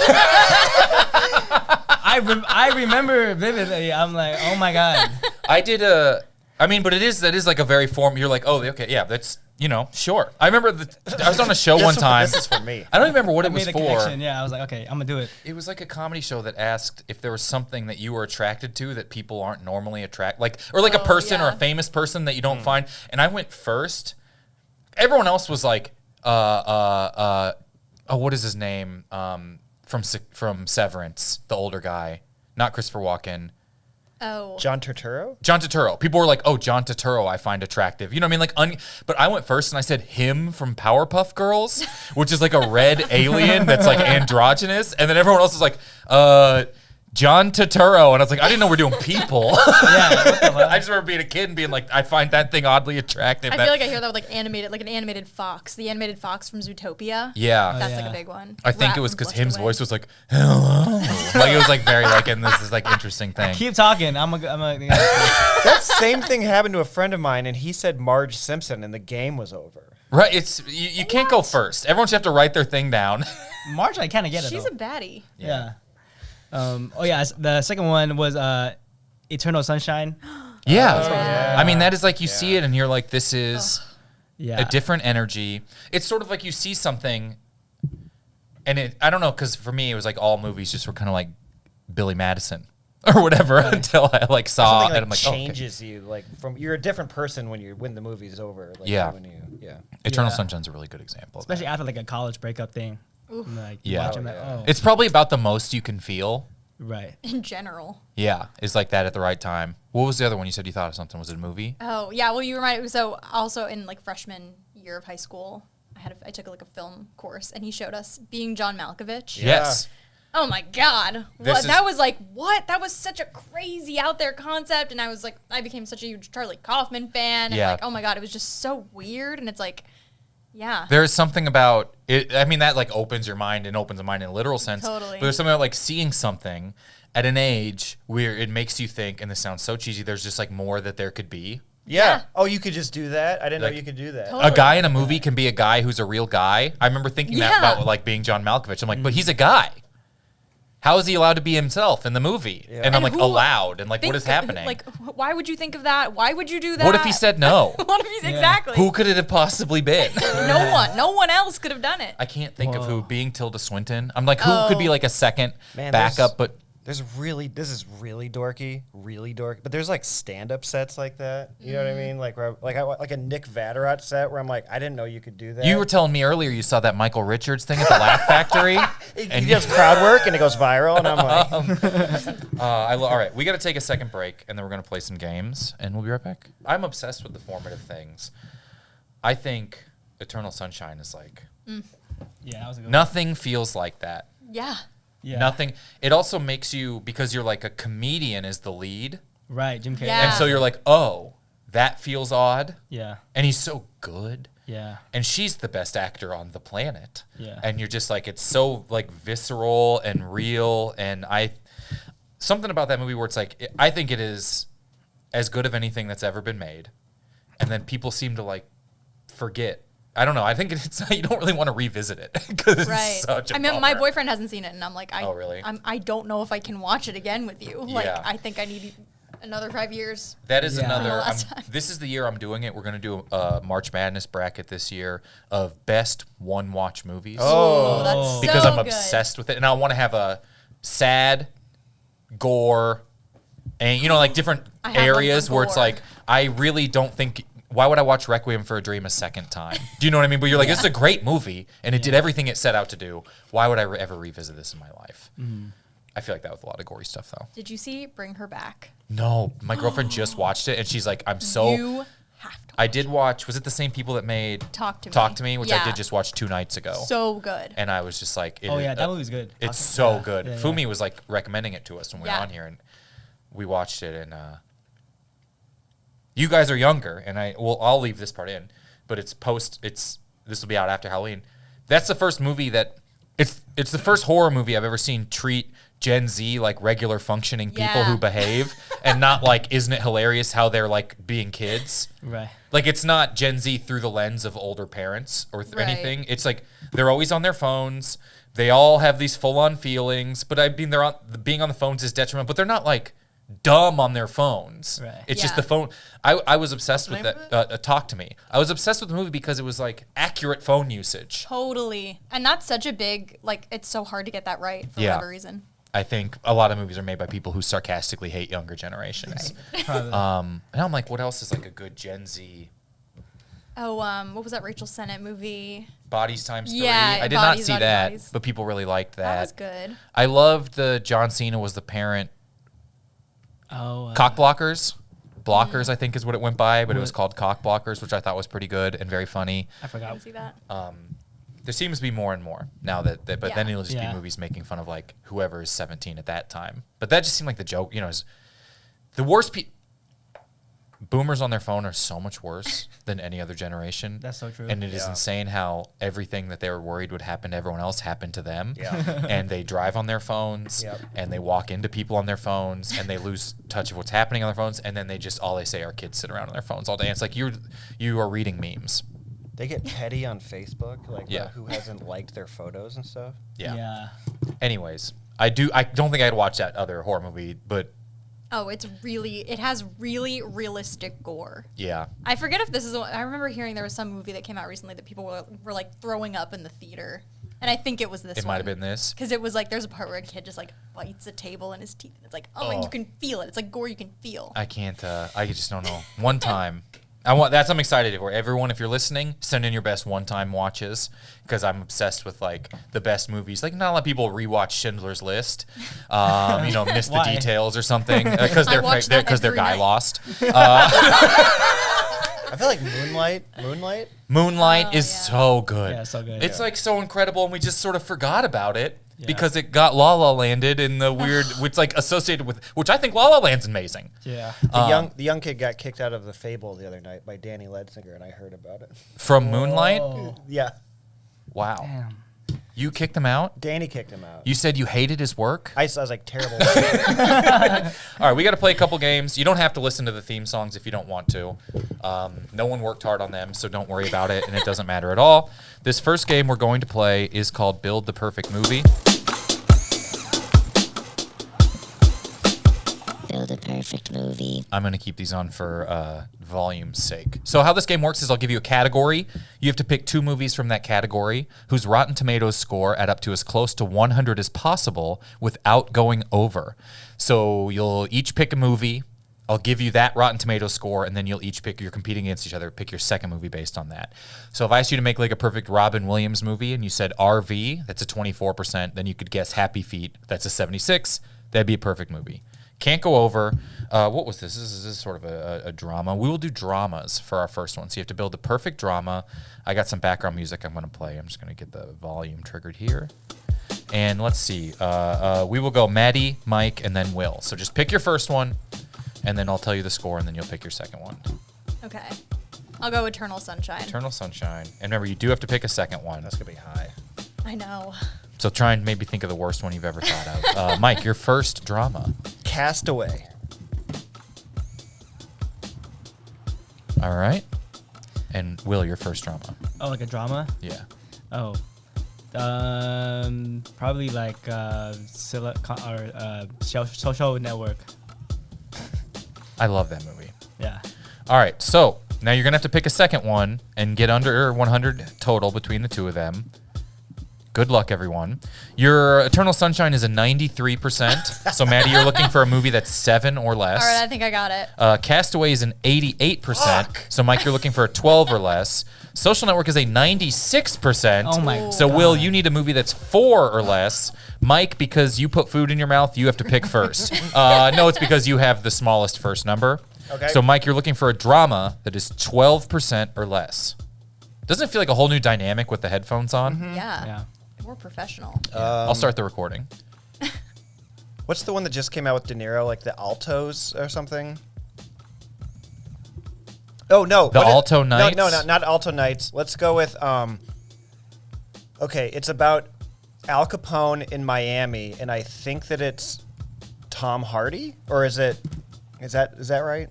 I remember vividly. I'm like, oh my god. I did but that is like a very form. You're like, oh, okay, yeah, that's, sure. I remember I was on a show one time. This is for me. I don't remember what I it was made a for. connection. Yeah, I was like, okay, I'm gonna do it. It was like a comedy show that asked if there was something that you were attracted to that people aren't normally attracted, or like a person or a yeah. famous person that you don't find. And I went first. Everyone else was like, what is his name? From Severance, the older guy, not Christopher Walken. Oh. John Turturro? John Turturro. People were like, "Oh, John Turturro, I find attractive." You know what I mean? Like, but I went first and I said him from Powerpuff Girls, which is like a red alien that's like androgynous, and then everyone else is like, John Turturro, and I was like, I didn't know we're doing people. Yeah, what the fuck? I just remember being a kid and being like, I find that thing oddly attractive. I feel like I hear that with like animated, like an animated fox, the animated fox from Zootopia. Yeah. That's yeah. like a big one. I think Rat it was from because Flushed him's Away. voice was like, hello. Like it was like very like, and this is like interesting thing. Keep talking. That same thing happened to a friend of mine, and he said Marge Simpson, and the game was over. Right, it's you can't go first. Everyone should have to write their thing down. March, I kind of get it. She's though. a baddie. Yeah. The second one was Eternal Sunshine. Yeah. yeah. I mean, that is like you see it and you're like, this is Yeah. a different energy. It's sort of like you see something and I don't know, because for me, it was like all movies just were kind of like Billy Madison or whatever until I like saw Something it. I'm like, oh, okay. changes you. Like you're a different person when the movie's over. Like, Yeah. Eternal Yeah. Sunshine's a really good example. of that. Especially after like a college breakup thing. And, like, Yeah. watching that, yeah. oh. It's probably about the most you can feel. Right. In general. Yeah, is like that at the right time. What was the other one you said you thought of something? Was it a movie? Oh yeah, well you reminded me. So also in like freshman year of high school, I took like a film course, and he showed us Being John Malkovich. Yeah. Yes. Oh my God. That was like, what? That was such a crazy out there concept. And I became such a huge Charlie Kaufman fan. And Yeah. like, oh my God, it was just so weird. And it's like, yeah. There's something about it. I mean, that like opens your mind and opens the mind in a literal sense. Totally. But there's something about like seeing something at an age where it makes you think, and this sounds so cheesy, there's just like more that there could be. Yeah. Oh, you could just do that? I didn't Like- know you could do that. Totally. A guy in a movie can be a guy who's a real guy. I remember thinking that Yeah. about like being John Malkovich. I'm like, but he's a guy. How is he allowed to be himself in the movie? Yeah. And I'm And like, who- allowed. And like, what is happening? Like, why would you think of that? Why would you do that? What if he said no? What if he's exactly? Who could it have possibly been? No one else could have done it. I can't think of Whoa. who. Being Tilda Swinton. I'm like, who could be Oh. like a second Man, backup? But this is really dorky, but there's like stand-up sets like that. You know what I mean? Like like a Nick Vatterott set where I'm like, I didn't know you could do that. you were telling me earlier you saw that Michael Richards thing at the Laugh Factory. he does crowd work and it goes viral, and I'm like, All right, we got to take a second break, and then we're going to play some games, and we'll be right back. I'm obsessed with the formative things. I think Eternal Sunshine is like, Yeah, that was a good one. nothing feels like that. Yeah. Yeah. Nothing. It also makes you, because you're like a comedian is the lead, Right, Jim Carrey. Yeah. and so you're like, oh, that feels odd, Yeah. and he's so good. Yeah. And she's the best actor on the planet. Yeah. And you're just like, it's so like visceral and real. And something about that movie where it's like, I think it is as good of anything that's ever been made. And then people seem to like forget. I don't know. I think it's you don't really want to revisit it because Right. it's such a I mean, my bummer. boyfriend hasn't seen it, and I'm like, Oh, really? I don't know if I can watch it again with you. Like, Yeah. I think I need another 5 years. That is Yeah. another. Last time. This is the year I'm doing it. We're going to do a March Madness bracket this year of best one watch movies. Oh, that's Because so I'm good. obsessed with it, and I want to have a sad, gore, and like different I have one for areas where it's gore. like I really don't think. Why would I watch Requiem for a Dream a second time? Do you know what I mean? But you're like, this is a great movie, and it did everything it set out to do. Why would I ever revisit this in my life? I feel like that with a lot of gory stuff, though. Did you see Bring Her Back? No, my girlfriend just watched it, and she's like, I'm so. You have to. I did watch. Was it the same people that made Talk to Me. Talk to Me, which I Yeah. did just watch 2 nights ago, So good. and I was just like, Oh yeah, that movie's good. It's so Yeah, good. yeah, yeah. Fumi was like recommending it to us when we were Yeah. on here, and we watched it. And you guys are younger, and I'll leave this part in, but it's post. This will be out after Halloween. That's the first movie that it's the first horror movie I've ever seen treat Gen Z like regular functioning people Yeah. who behave, and not like, isn't it hilarious how they're like being kids? Right. Like, it's not Gen Z through the lens of older parents or Right. anything. It's like they're always on their phones. They all have these full-on feelings, but I mean, being on the phones is detrimental. But they're not like dumb on their phones. Right. It's just Yeah. the phone. I was obsessed with that. Talk to Me. I was obsessed with the movie because it was like accurate phone usage. Totally. And that's such a big, like, it's so hard to get that right for Yeah. whatever reason. I think a lot of movies are made by people who sarcastically hate younger generations. Probably. And I'm like, what else is like a good Gen Z? Oh, what was that Rachel Sennett movie? Bodies times 3. Yeah, I did not Bodies, see Bodies, that, Bodies. but people really liked that. That was good. I loved the John Cena was the parent. Cock blockers. Blockers, I think, is what it went by, but it was called Cock Blockers, which I thought was pretty good and very funny. I I forgot. didn't see that. There seems to be more and more now but Yeah. then it'll just be movies making fun of like whoever is 17 at that time. But that just seemed like the joke, is the worst. Boomers on their phone are so much worse than any other generation. That's so true. And it is insane how everything that they were worried would happen to everyone else happened to them. Yeah. And they drive on their phones and they walk into people on their phones and they lose touch of what's happening on their phones. And then all they say are kids sit around on their phones all day. And it's like you are reading memes. They get petty on Facebook, like Yeah. who hasn't liked their photos and stuff. Yeah. Anyways, I don't think I'd watch that other horror movie, but Oh, it has really realistic gore. yeah. I forget if this is, I remember hearing there was some movie that came out recently that people were like throwing up in the theater. And I think it was this one. It might have been this. Because it was like, there's a part where a kid just like bites a table in his teeth. And it's like, and you can feel it. It's like gore you can feel. I can't, I just don't know. One time. I'm excited for everyone. If you're listening, send in your best one-time watches because I'm obsessed with like the best movies. Like not a lot of people rewatch Schindler's List, miss the Why? details or something because I watch that their every guy night. lost. I feel like Moonlight. Moonlight is yeah. so good. Yeah, so good. It's like so incredible, and we just sort of forgot about it. Yeah. Because it got La La Landed in the weird, which like associated with, which I think La La Land's amazing. Yeah. The young kid got kicked out of The Fable the other night by Danny Ledsinger, and I heard about it. From Moonlight, Oh, Yeah, wow, damn. you kicked him out. Danny kicked him out. You said you hated his work. I was like terrible. All right, we got to play a couple games. You don't have to listen to the theme songs if you don't want to. No one worked hard on them, so don't worry about it, and it doesn't matter at all. This first game we're going to play is called Build the Perfect Movie. Build a perfect movie. I'm going to keep these on for volume's sake. So how this game works is I'll give you a category. You have to pick 2 movies from that category whose Rotten Tomatoes score add up to as close to 100 as possible without going over. So you'll each pick a movie. I'll give you that Rotten Tomatoes score, and then you'll each pick, you're competing against each other, pick your second movie based on that. So if I asked you to make like a perfect Robin Williams movie and you said RV, that's a 24%, then you could guess Happy Feet, that's a 76, that'd be a perfect movie. Can't go over. What was this? This is sort of a drama. We will do dramas for our first one. So you have to build the perfect drama. I got some background music I'm going to play. I'm just going to get the volume triggered here. And let's see. We will go Maddy, Mike, and then Will. So just pick your first one, and then I'll tell you the score, and then you'll pick your second one. Okay. I'll go Eternal Sunshine. Eternal Sunshine. And remember, you do have to pick a second one. That's gonna be high. I know. So try and maybe think of the worst one you've ever thought of. Mike, your first drama. Castaway. All right. And Will, your first drama. Oh, like a drama? Yeah. Oh. Probably like Social Network. I love that movie. Yeah. All right, so now you're going to have to pick a second one and get under 100 total between the two of them. Good luck, everyone. Your Eternal Sunshine is a 93%. So, Maddy, you're looking for a movie that's 7 or less. All right, I think I got it. Castaway is an 88%. So, Mike, you're looking for a 12 or less. Social Network is a 96%. Oh my So, God. Will, you need a movie that's 4 or less. Mike, because you put food in your mouth, you have to pick first. No, it's because you have the smallest first number. Okay. So, Mike, you're looking for a drama that is 12% or less. Doesn't it feel like a whole new dynamic with the headphones on? Yeah. Yeah. We're professional. I'll start the recording. What's the one that just came out with De Niro, like the Altos or something? Oh no, The Alto Nights? No, not Alto Nights. Let's go with okay, it's about Al Capone in Miami, and I think that it's Tom Hardy, or is that right?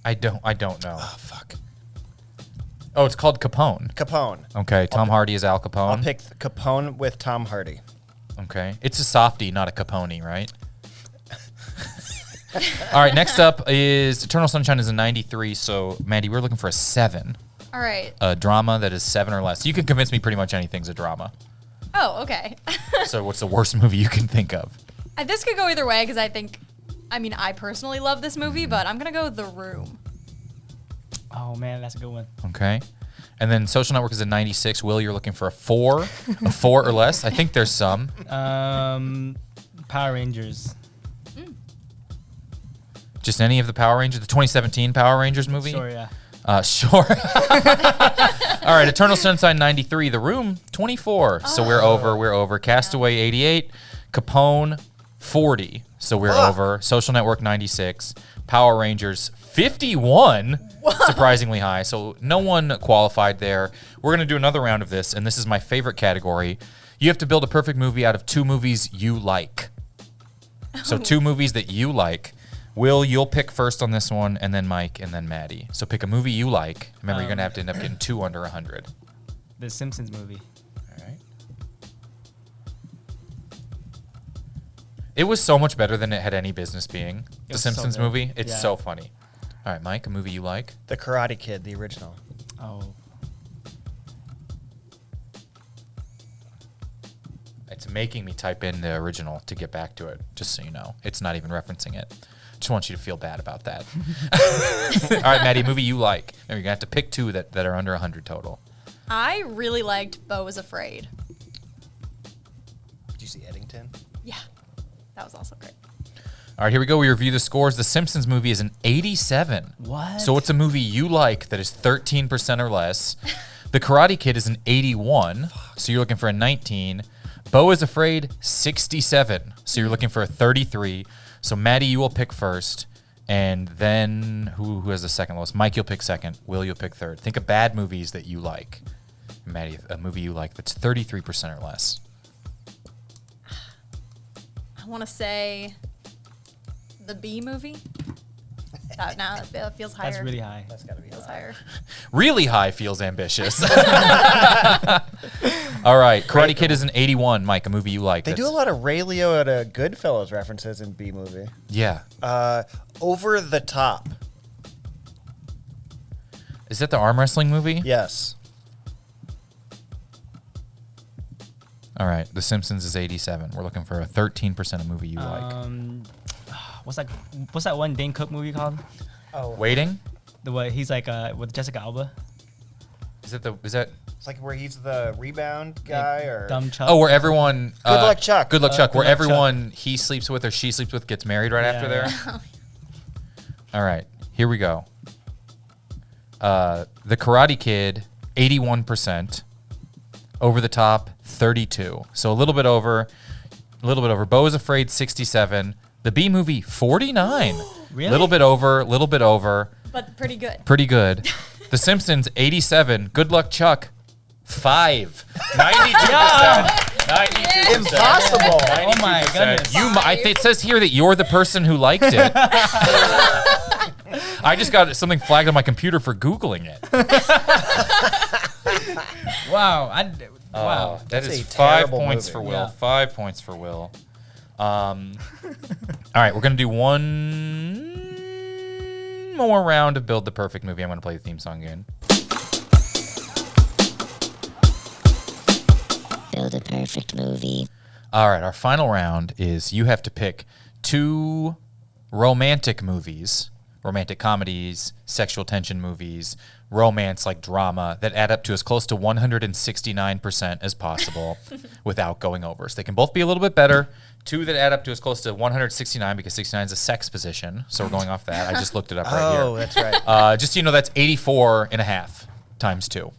I don't know. Oh fuck, Oh, it's called Capone. Capone. Okay, Tom Hardy is Al Capone. I'll pick Capone with Tom Hardy. Okay. It's a softie, not a Capone, right? All right, next up is Eternal Sunshine is a 93, so Maddy, we're looking for a 7. All right. A drama that is 7 or less. You can convince me pretty much anything's a drama. Oh, okay. So what's the worst movie you can think of? This could go either way because I personally love this movie, but I'm going to go The Room. Oh man, that's a good one. Okay. And then Social Network is a 96. Will, you're looking for a 4, a 4 or less. I think there's some. Power Rangers. Just any of the Power Rangers, the 2017 Power Rangers movie? Sure, yeah. Sure. All right, Eternal Sunshine 93, The Room 24. So we're over. Castaway 88, Capone 40. So we're over. Social Network 96, Power Rangers 51. Surprisingly high. So no one qualified there. We're going to do another round of this, and this is my favorite category. You have to build a perfect movie out of 2 movies you like. So 2 movies that you like. Will, you'll pick first on this one, and then Mike, and then Maddy. So pick a movie you like. Remember, you're going to have to end up getting 2 under 100. The Simpsons movie. All right. It was so much better than it had any business being. The was so Simpsons good. movie. It's Yeah. so funny. All right, Mike, a movie you like? The Karate Kid, the original. Oh. It's making me type in the original to get back to it, just so you know. It's not even referencing it. Just want you to feel bad about that. All right, Maddy, a movie you like. Now you're going to have to pick 2 that are under 100 total. I really liked Beau Was Afraid. Did you see Eddington? Yeah, that was also great. All right, here we go. We review the scores. The Simpsons movie is an 87. What? So it's a movie you like that is 13% or less. The Karate Kid is an 81. So you're looking for a 19. Beau Is Afraid, 67. So you're looking for a 33. So Maddy, you will pick first. And then who has the second lowest? Mike, you'll pick second. Will, you'll pick third. Think of bad movies that you like. Maddy, a movie you like that's 33% or less. I want to say the Bee Movie. That feels higher. That's really high. That's got to be Feels high. higher. Really high feels ambitious. All right, Karate Kid is an 81. Mike, a movie you like. They do a lot of Ray Liotta Goodfellas references in B movie. Yeah. Over the Top. Is that the arm wrestling movie? Yes. All right, The Simpsons is 87. We're looking for a 13% of movie you like. What's that one Dane Cook movie called? Oh, Waiting? The way he's like with Jessica Alba. Is that? it's like where he's the rebound guy, or Dumb Chuck. Oh, where everyone. Good Luck Chuck. Good Luck Chuck. Good Where Luck Chuck. everyone he sleeps with or she sleeps with gets married right after there. Yeah. All right, here we go. The Karate Kid, 81%. Over the Top, 32. So a little bit over. Beau Is Afraid, 67. The B Movie, 49. Really? Little bit over. But pretty good. Pretty good. The Simpsons, 87. Good Luck Chuck, 5. 92%. 92%. Impossible. 92%. Oh my goodness. It says here that you're the person who liked it. I just got something flagged on my computer for Googling it. Wow. Wow. That That's is a 5 terrible points movie. for Will. Yeah. 5 points for Will. All right, we're going to do one more round of Build the Perfect Movie. I'm going to play the theme song again. Build a perfect movie. All right, our final round is you have to pick 2 romantic movies, romantic comedies, sexual tension movies, romance like drama that add up to as close to 169% as possible without going over. So they can both be a little bit better. 2 that add up to as close to 169 because 69 is a sex position. So we're going off that. I just looked it up right here. Oh, that's right. Just so you know, that's 84.5 times 2,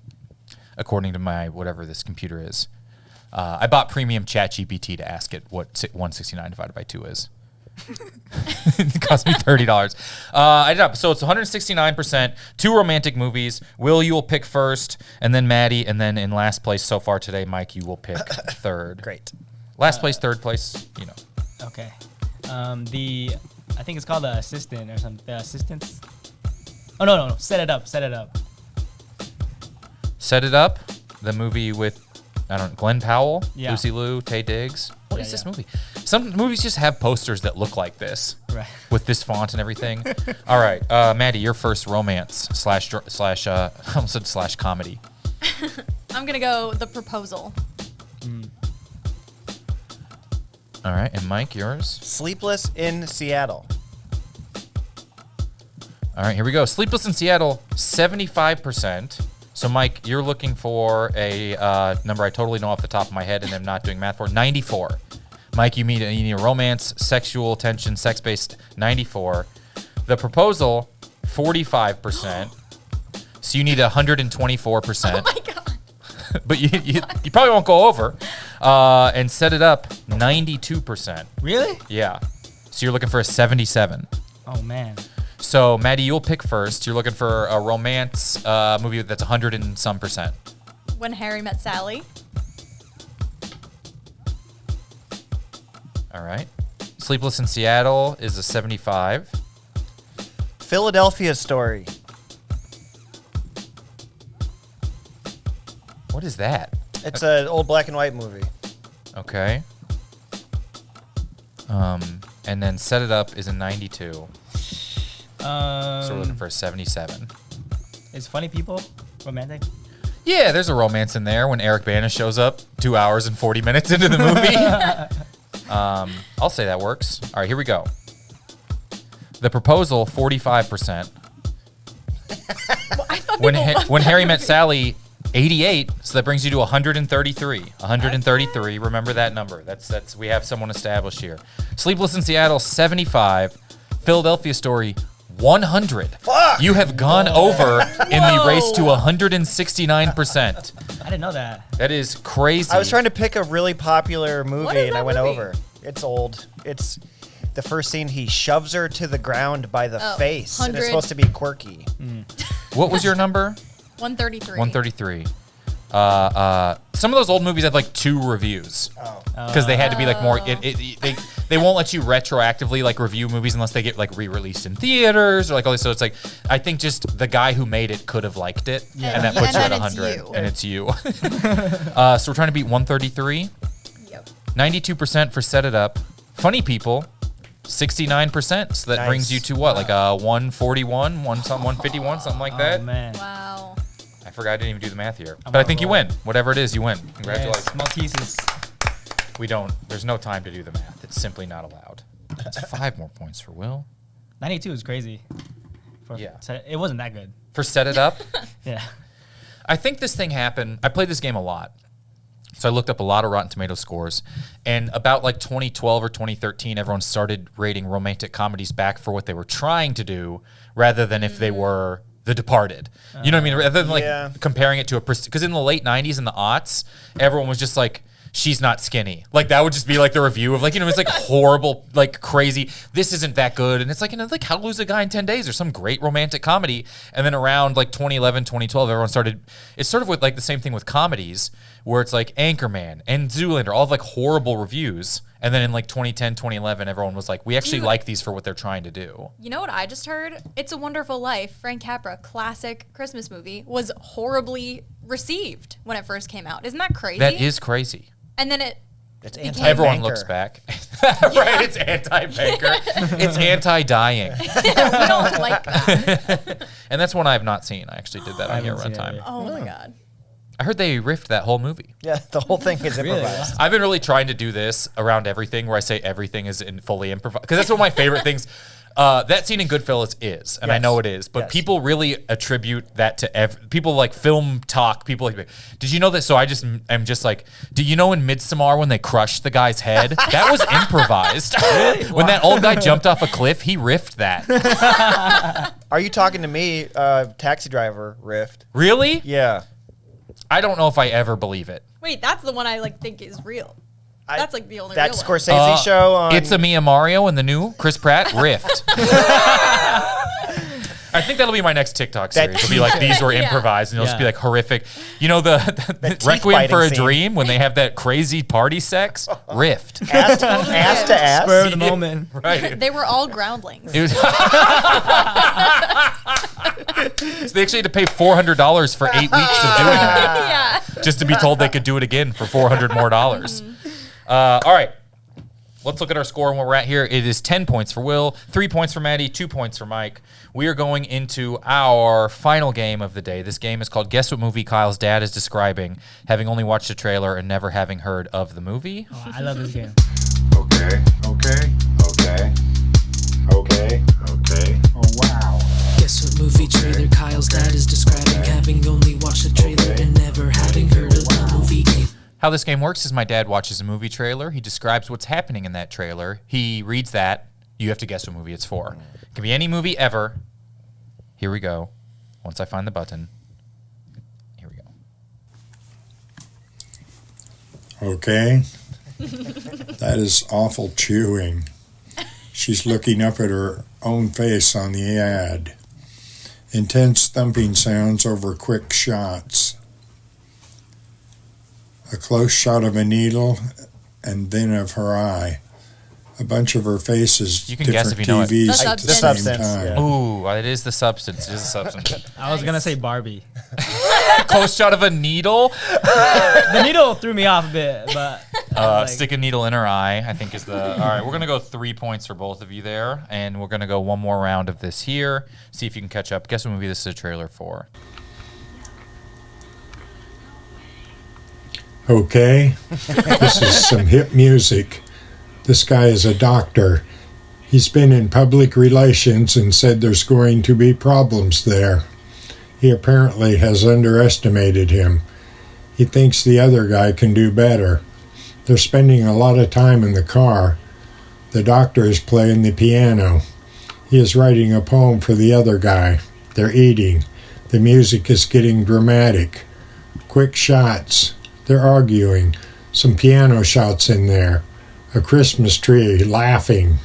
according to my whatever this computer is. I bought premium ChatGPT to ask it what 169 divided by 2 is. It cost me $30. I did up. So it's 169%. 2 romantic movies. Will, you will pick first, and then Maddy, and then in last place so far today, Mike, you will pick third. Great. Last place, third place, you know. Okay. I think it's called The Assistant or something. The Assistants. Oh no. Set It Up. Set It Up, the movie with Glenn Powell, Yeah. Lucy Liu, Taye Diggs. What is Yeah, this yeah. movie? Some movies just have posters that look like this. Right. With this font and everything. All right, Maddy, your first romance slash I almost said slash comedy. I'm gonna go The Proposal. All right, and Mike, yours? Sleepless in Seattle. All right, here we go. Sleepless in Seattle, 75%. So, Mike, you're looking for a number I totally know off the top of my head and I'm not doing math for, 94. Mike, you need a romance, sexual tension, sex-based, 94. The Proposal, 45%. So you need 124%. Oh my god. But you probably won't go over. And Set It Up, 92%. Really? Yeah. So you're looking for a 77. Oh man. So Maddy, you'll pick first. You're looking for a romance movie that's 100 and some percent. When Harry Met Sally. All right. Sleepless in Seattle is a 75. Philadelphia Story. What is that? It's an old black and white movie. Okay. And then Set It Up is a 92. So we're looking for a 77. Is Funny People romantic? Yeah, there's a romance in there when Eric Bana shows up 2 hours and 40 minutes into the movie. I'll say that works. All right, here we go. The Proposal, 45%. When Harry Met Sally, 88. So that brings you to 133. 133. Remember that number. That's we have someone established here. Sleepless in Seattle, 75. Philadelphia Story, 100. Fuck! You have gone over in the race to 169%. I didn't know that. That is crazy. I was trying to pick a really popular What movie is and I that went movie? over. It's old. It's the first scene. He shoves her to the ground by the Oh, face. And 100. it's supposed to be quirky. What was your number? 133. 133. Some of those old movies have like 2 reviews because they had to be like more. They won't let you retroactively like review movies unless they get like re-released in theaters or like all this. So it's like I think just the guy who made it could have liked it, and that Yeah, puts you and at then it's 100, you. and it's you. So we're trying to beat 133, Yep. 92% for Set It Up. Funny People, 69%. So that Nice. brings you to what, like a 141, 151, something like that. Oh man. Wow. I forgot I didn't even do the math here. I'm But I on think you roll. win. Whatever it is, you win. Congratulations. Yes, Maltesers. We don't. There's no time to do the math. It's simply not allowed. That's 5 more points for Will. 92 is crazy. Yeah. It wasn't that good. For Set It Up, Yeah. I think this thing happened. I played this game a lot. So I looked up a lot of Rotten Tomato scores. And about like 2012 or 2013, everyone started rating romantic comedies back for what they were trying to do rather than if they were The Departed. You know what I mean? Rather than like Yeah. comparing it to a... Because in the late 90s and the aughts, everyone was just like, she's not skinny. Like that would just be like the review of like, it's like horrible, like crazy. This isn't that good. And it's like, like How to Lose a Guy in 10 Days or some great romantic comedy. And then around like 2011, 2012, everyone started, it's sort of with like the same thing with comedies where it's like Anchorman and Zoolander, all of like horrible reviews. And then in like 2010, 2011, everyone was like, we actually Dude. like these for what they're trying to do. You know what I just heard? It's a Wonderful Life, Frank Capra, classic Christmas movie, was horribly received when it first came out. Isn't that crazy? That is crazy. And then it It's became- anti-banker. Everyone looks back. Right, it's anti-banker. It's anti-dying. we don't like that. And that's one I have not seen. I actually did that I on here haven't one seen it time. yet. Oh my god. I heard they riffed that whole movie. Yeah, the whole thing is Really? improvised. I've been really trying to do this around everything where I say everything is fully improvised. Because that's one of my favorite things. That scene in Goodfellas is, and I Yes. know it is, but Yes. people really attribute that to people like film talk. People like, did you know that? So I'm just like, do you know in Midsommar when they crushed the guy's head? That was improvised. When that old guy jumped off a cliff, he riffed that. Are you talking to me, Taxi Driver Rift? Really? Yeah. I don't know if I ever believe it. Wait, that's the one I like think is real. That's like the only That real one. Scorsese show on... It's a Mia Mario and the new Chris Pratt rift. I think that'll be my next TikTok series. It'll be like these were Yeah. improvised, and it'll just be Yeah. like horrific. You know the teeth Requiem for a biting scene. Dream when they have that crazy party sex rift. ass to ass. Spur of the moment. Right. They were all groundlings. It was so they actually had to pay $400 for 8 weeks of doing that, yeah. just to be told they could do it again for $400 more. All right. Let's look at our score and where we're at here. It is 10 points for Will, 3 points for Maddy, 2 points for Mike. We are going into our final game of the day. This game is called Guess What Movie Kyle's Dad is Describing, having only watched the trailer and never having heard of the movie. Oh, I love this game. Okay. Oh, wow. Guess what movie trailer Kyle's dad is describing, having only watched the trailer and never having heard of the movie game. How this game works is my dad watches a movie trailer. He describes what's happening in that trailer. He reads that. You have to guess what movie it's for. It can be any movie ever. Here we go. Once I find the button. Here we go. Okay. That is awful chewing. She's looking up at her own face on the ad. Intense thumping sounds over quick shots. A close shot of a needle and then of her eye. A bunch of her faces, You can guess different if you know it. TVs The at the substance. same The substance, time. Ooh, it is the substance. It is the substance. I was gonna say Barbie. Close shot of a needle. The needle threw me off a bit, but like- Stick a needle in her eye, I think is the... All right, we're going to go 3 points for both of you there. And we're going to go one more round of this here. See if you can catch up. Guess what movie this is a trailer for. Okay, this is some hip music. This guy is a doctor. He's been in public relations and said there's going to be problems there. He apparently has underestimated him. He thinks the other guy can do better. They're spending a lot of time in the car. The doctor is playing the piano. He is writing a poem for the other guy. They're eating. The music is getting dramatic. Quick shots. They're arguing. Some piano shots in there. A Christmas tree laughing.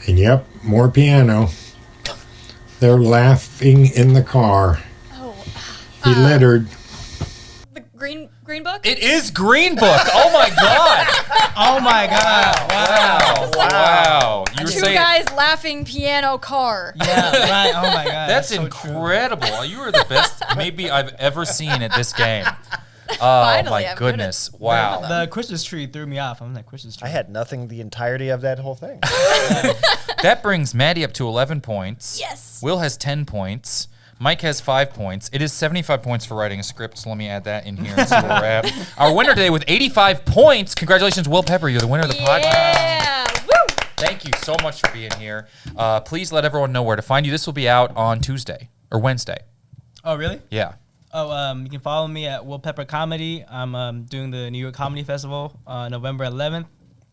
And yep, more piano. They're laughing in the car. Oh, He littered. the green book. It is Green Book. Oh, my God. oh my god! Wow. Wow. You were Two saying... guys laughing piano car. Yeah, right. Oh my god. That's so true. incredible. You are the best maybe I've ever seen at this game. Oh, Finally, my I'm goodness. good at- Wow. The Christmas tree threw me off. I'm like Christmas tree. I had nothing the entirety of that whole thing. That brings Maddy up to 11 points. Yes. Will has 10 points. Mike has 5 points. It is 75 points for writing a script, so let me add that in here and see where we're at. Our winner today with 85 points. Congratulations, Will Pepper. You're the winner of the podcast. Yeah. Woo. Thank you so much for being here. Please let everyone know where to find you. This will be out on Tuesday or Wednesday. Oh really? Yeah. Oh, you can follow me at Will Pepper Comedy. I'm doing the New York Comedy Festival November 11th,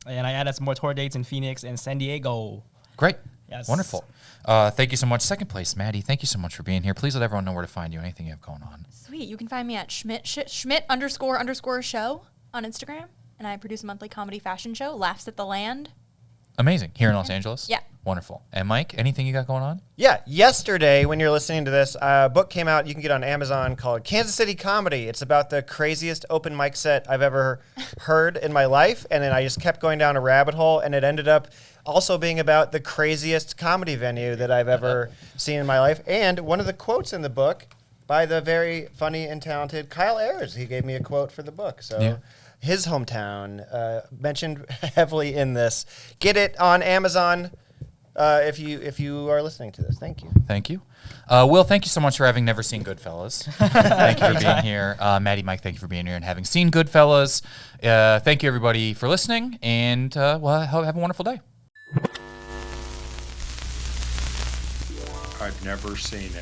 and I added some more tour dates in Phoenix and San Diego. Great. Yes. Wonderful. Thank you so much. Second place, Maddy. Thank you so much for being here. Please let everyone know where to find you. Anything you have going on. Sweet. You can find me at Schmidt__show on Instagram, and I produce a monthly comedy fashion show, Laughs at the Land. Amazing. Here in Los Angeles? Yeah. Wonderful. And Mike, anything you got going on? Yeah, yesterday when you're listening to this, a book came out you can get on Amazon called Kansas City Comedy. It's about the craziest open mic set I've ever heard in my life, and then I just kept going down a rabbit hole, and it ended up also being about the craziest comedy venue that I've ever seen in my life. And one of the quotes in the book by the very funny and talented Kyle Ayers. He gave me a quote for the book. So Yeah. his hometown mentioned heavily in this. Get it on Amazon. If you are listening to this, thank you. Thank you. Will, thank you so much for having never seen Goodfellas. Thank you for being here. Maddy, Mike, thank you for being here and having seen Goodfellas. Thank you, everybody, for listening, and well, have a wonderful day. I've never seen it.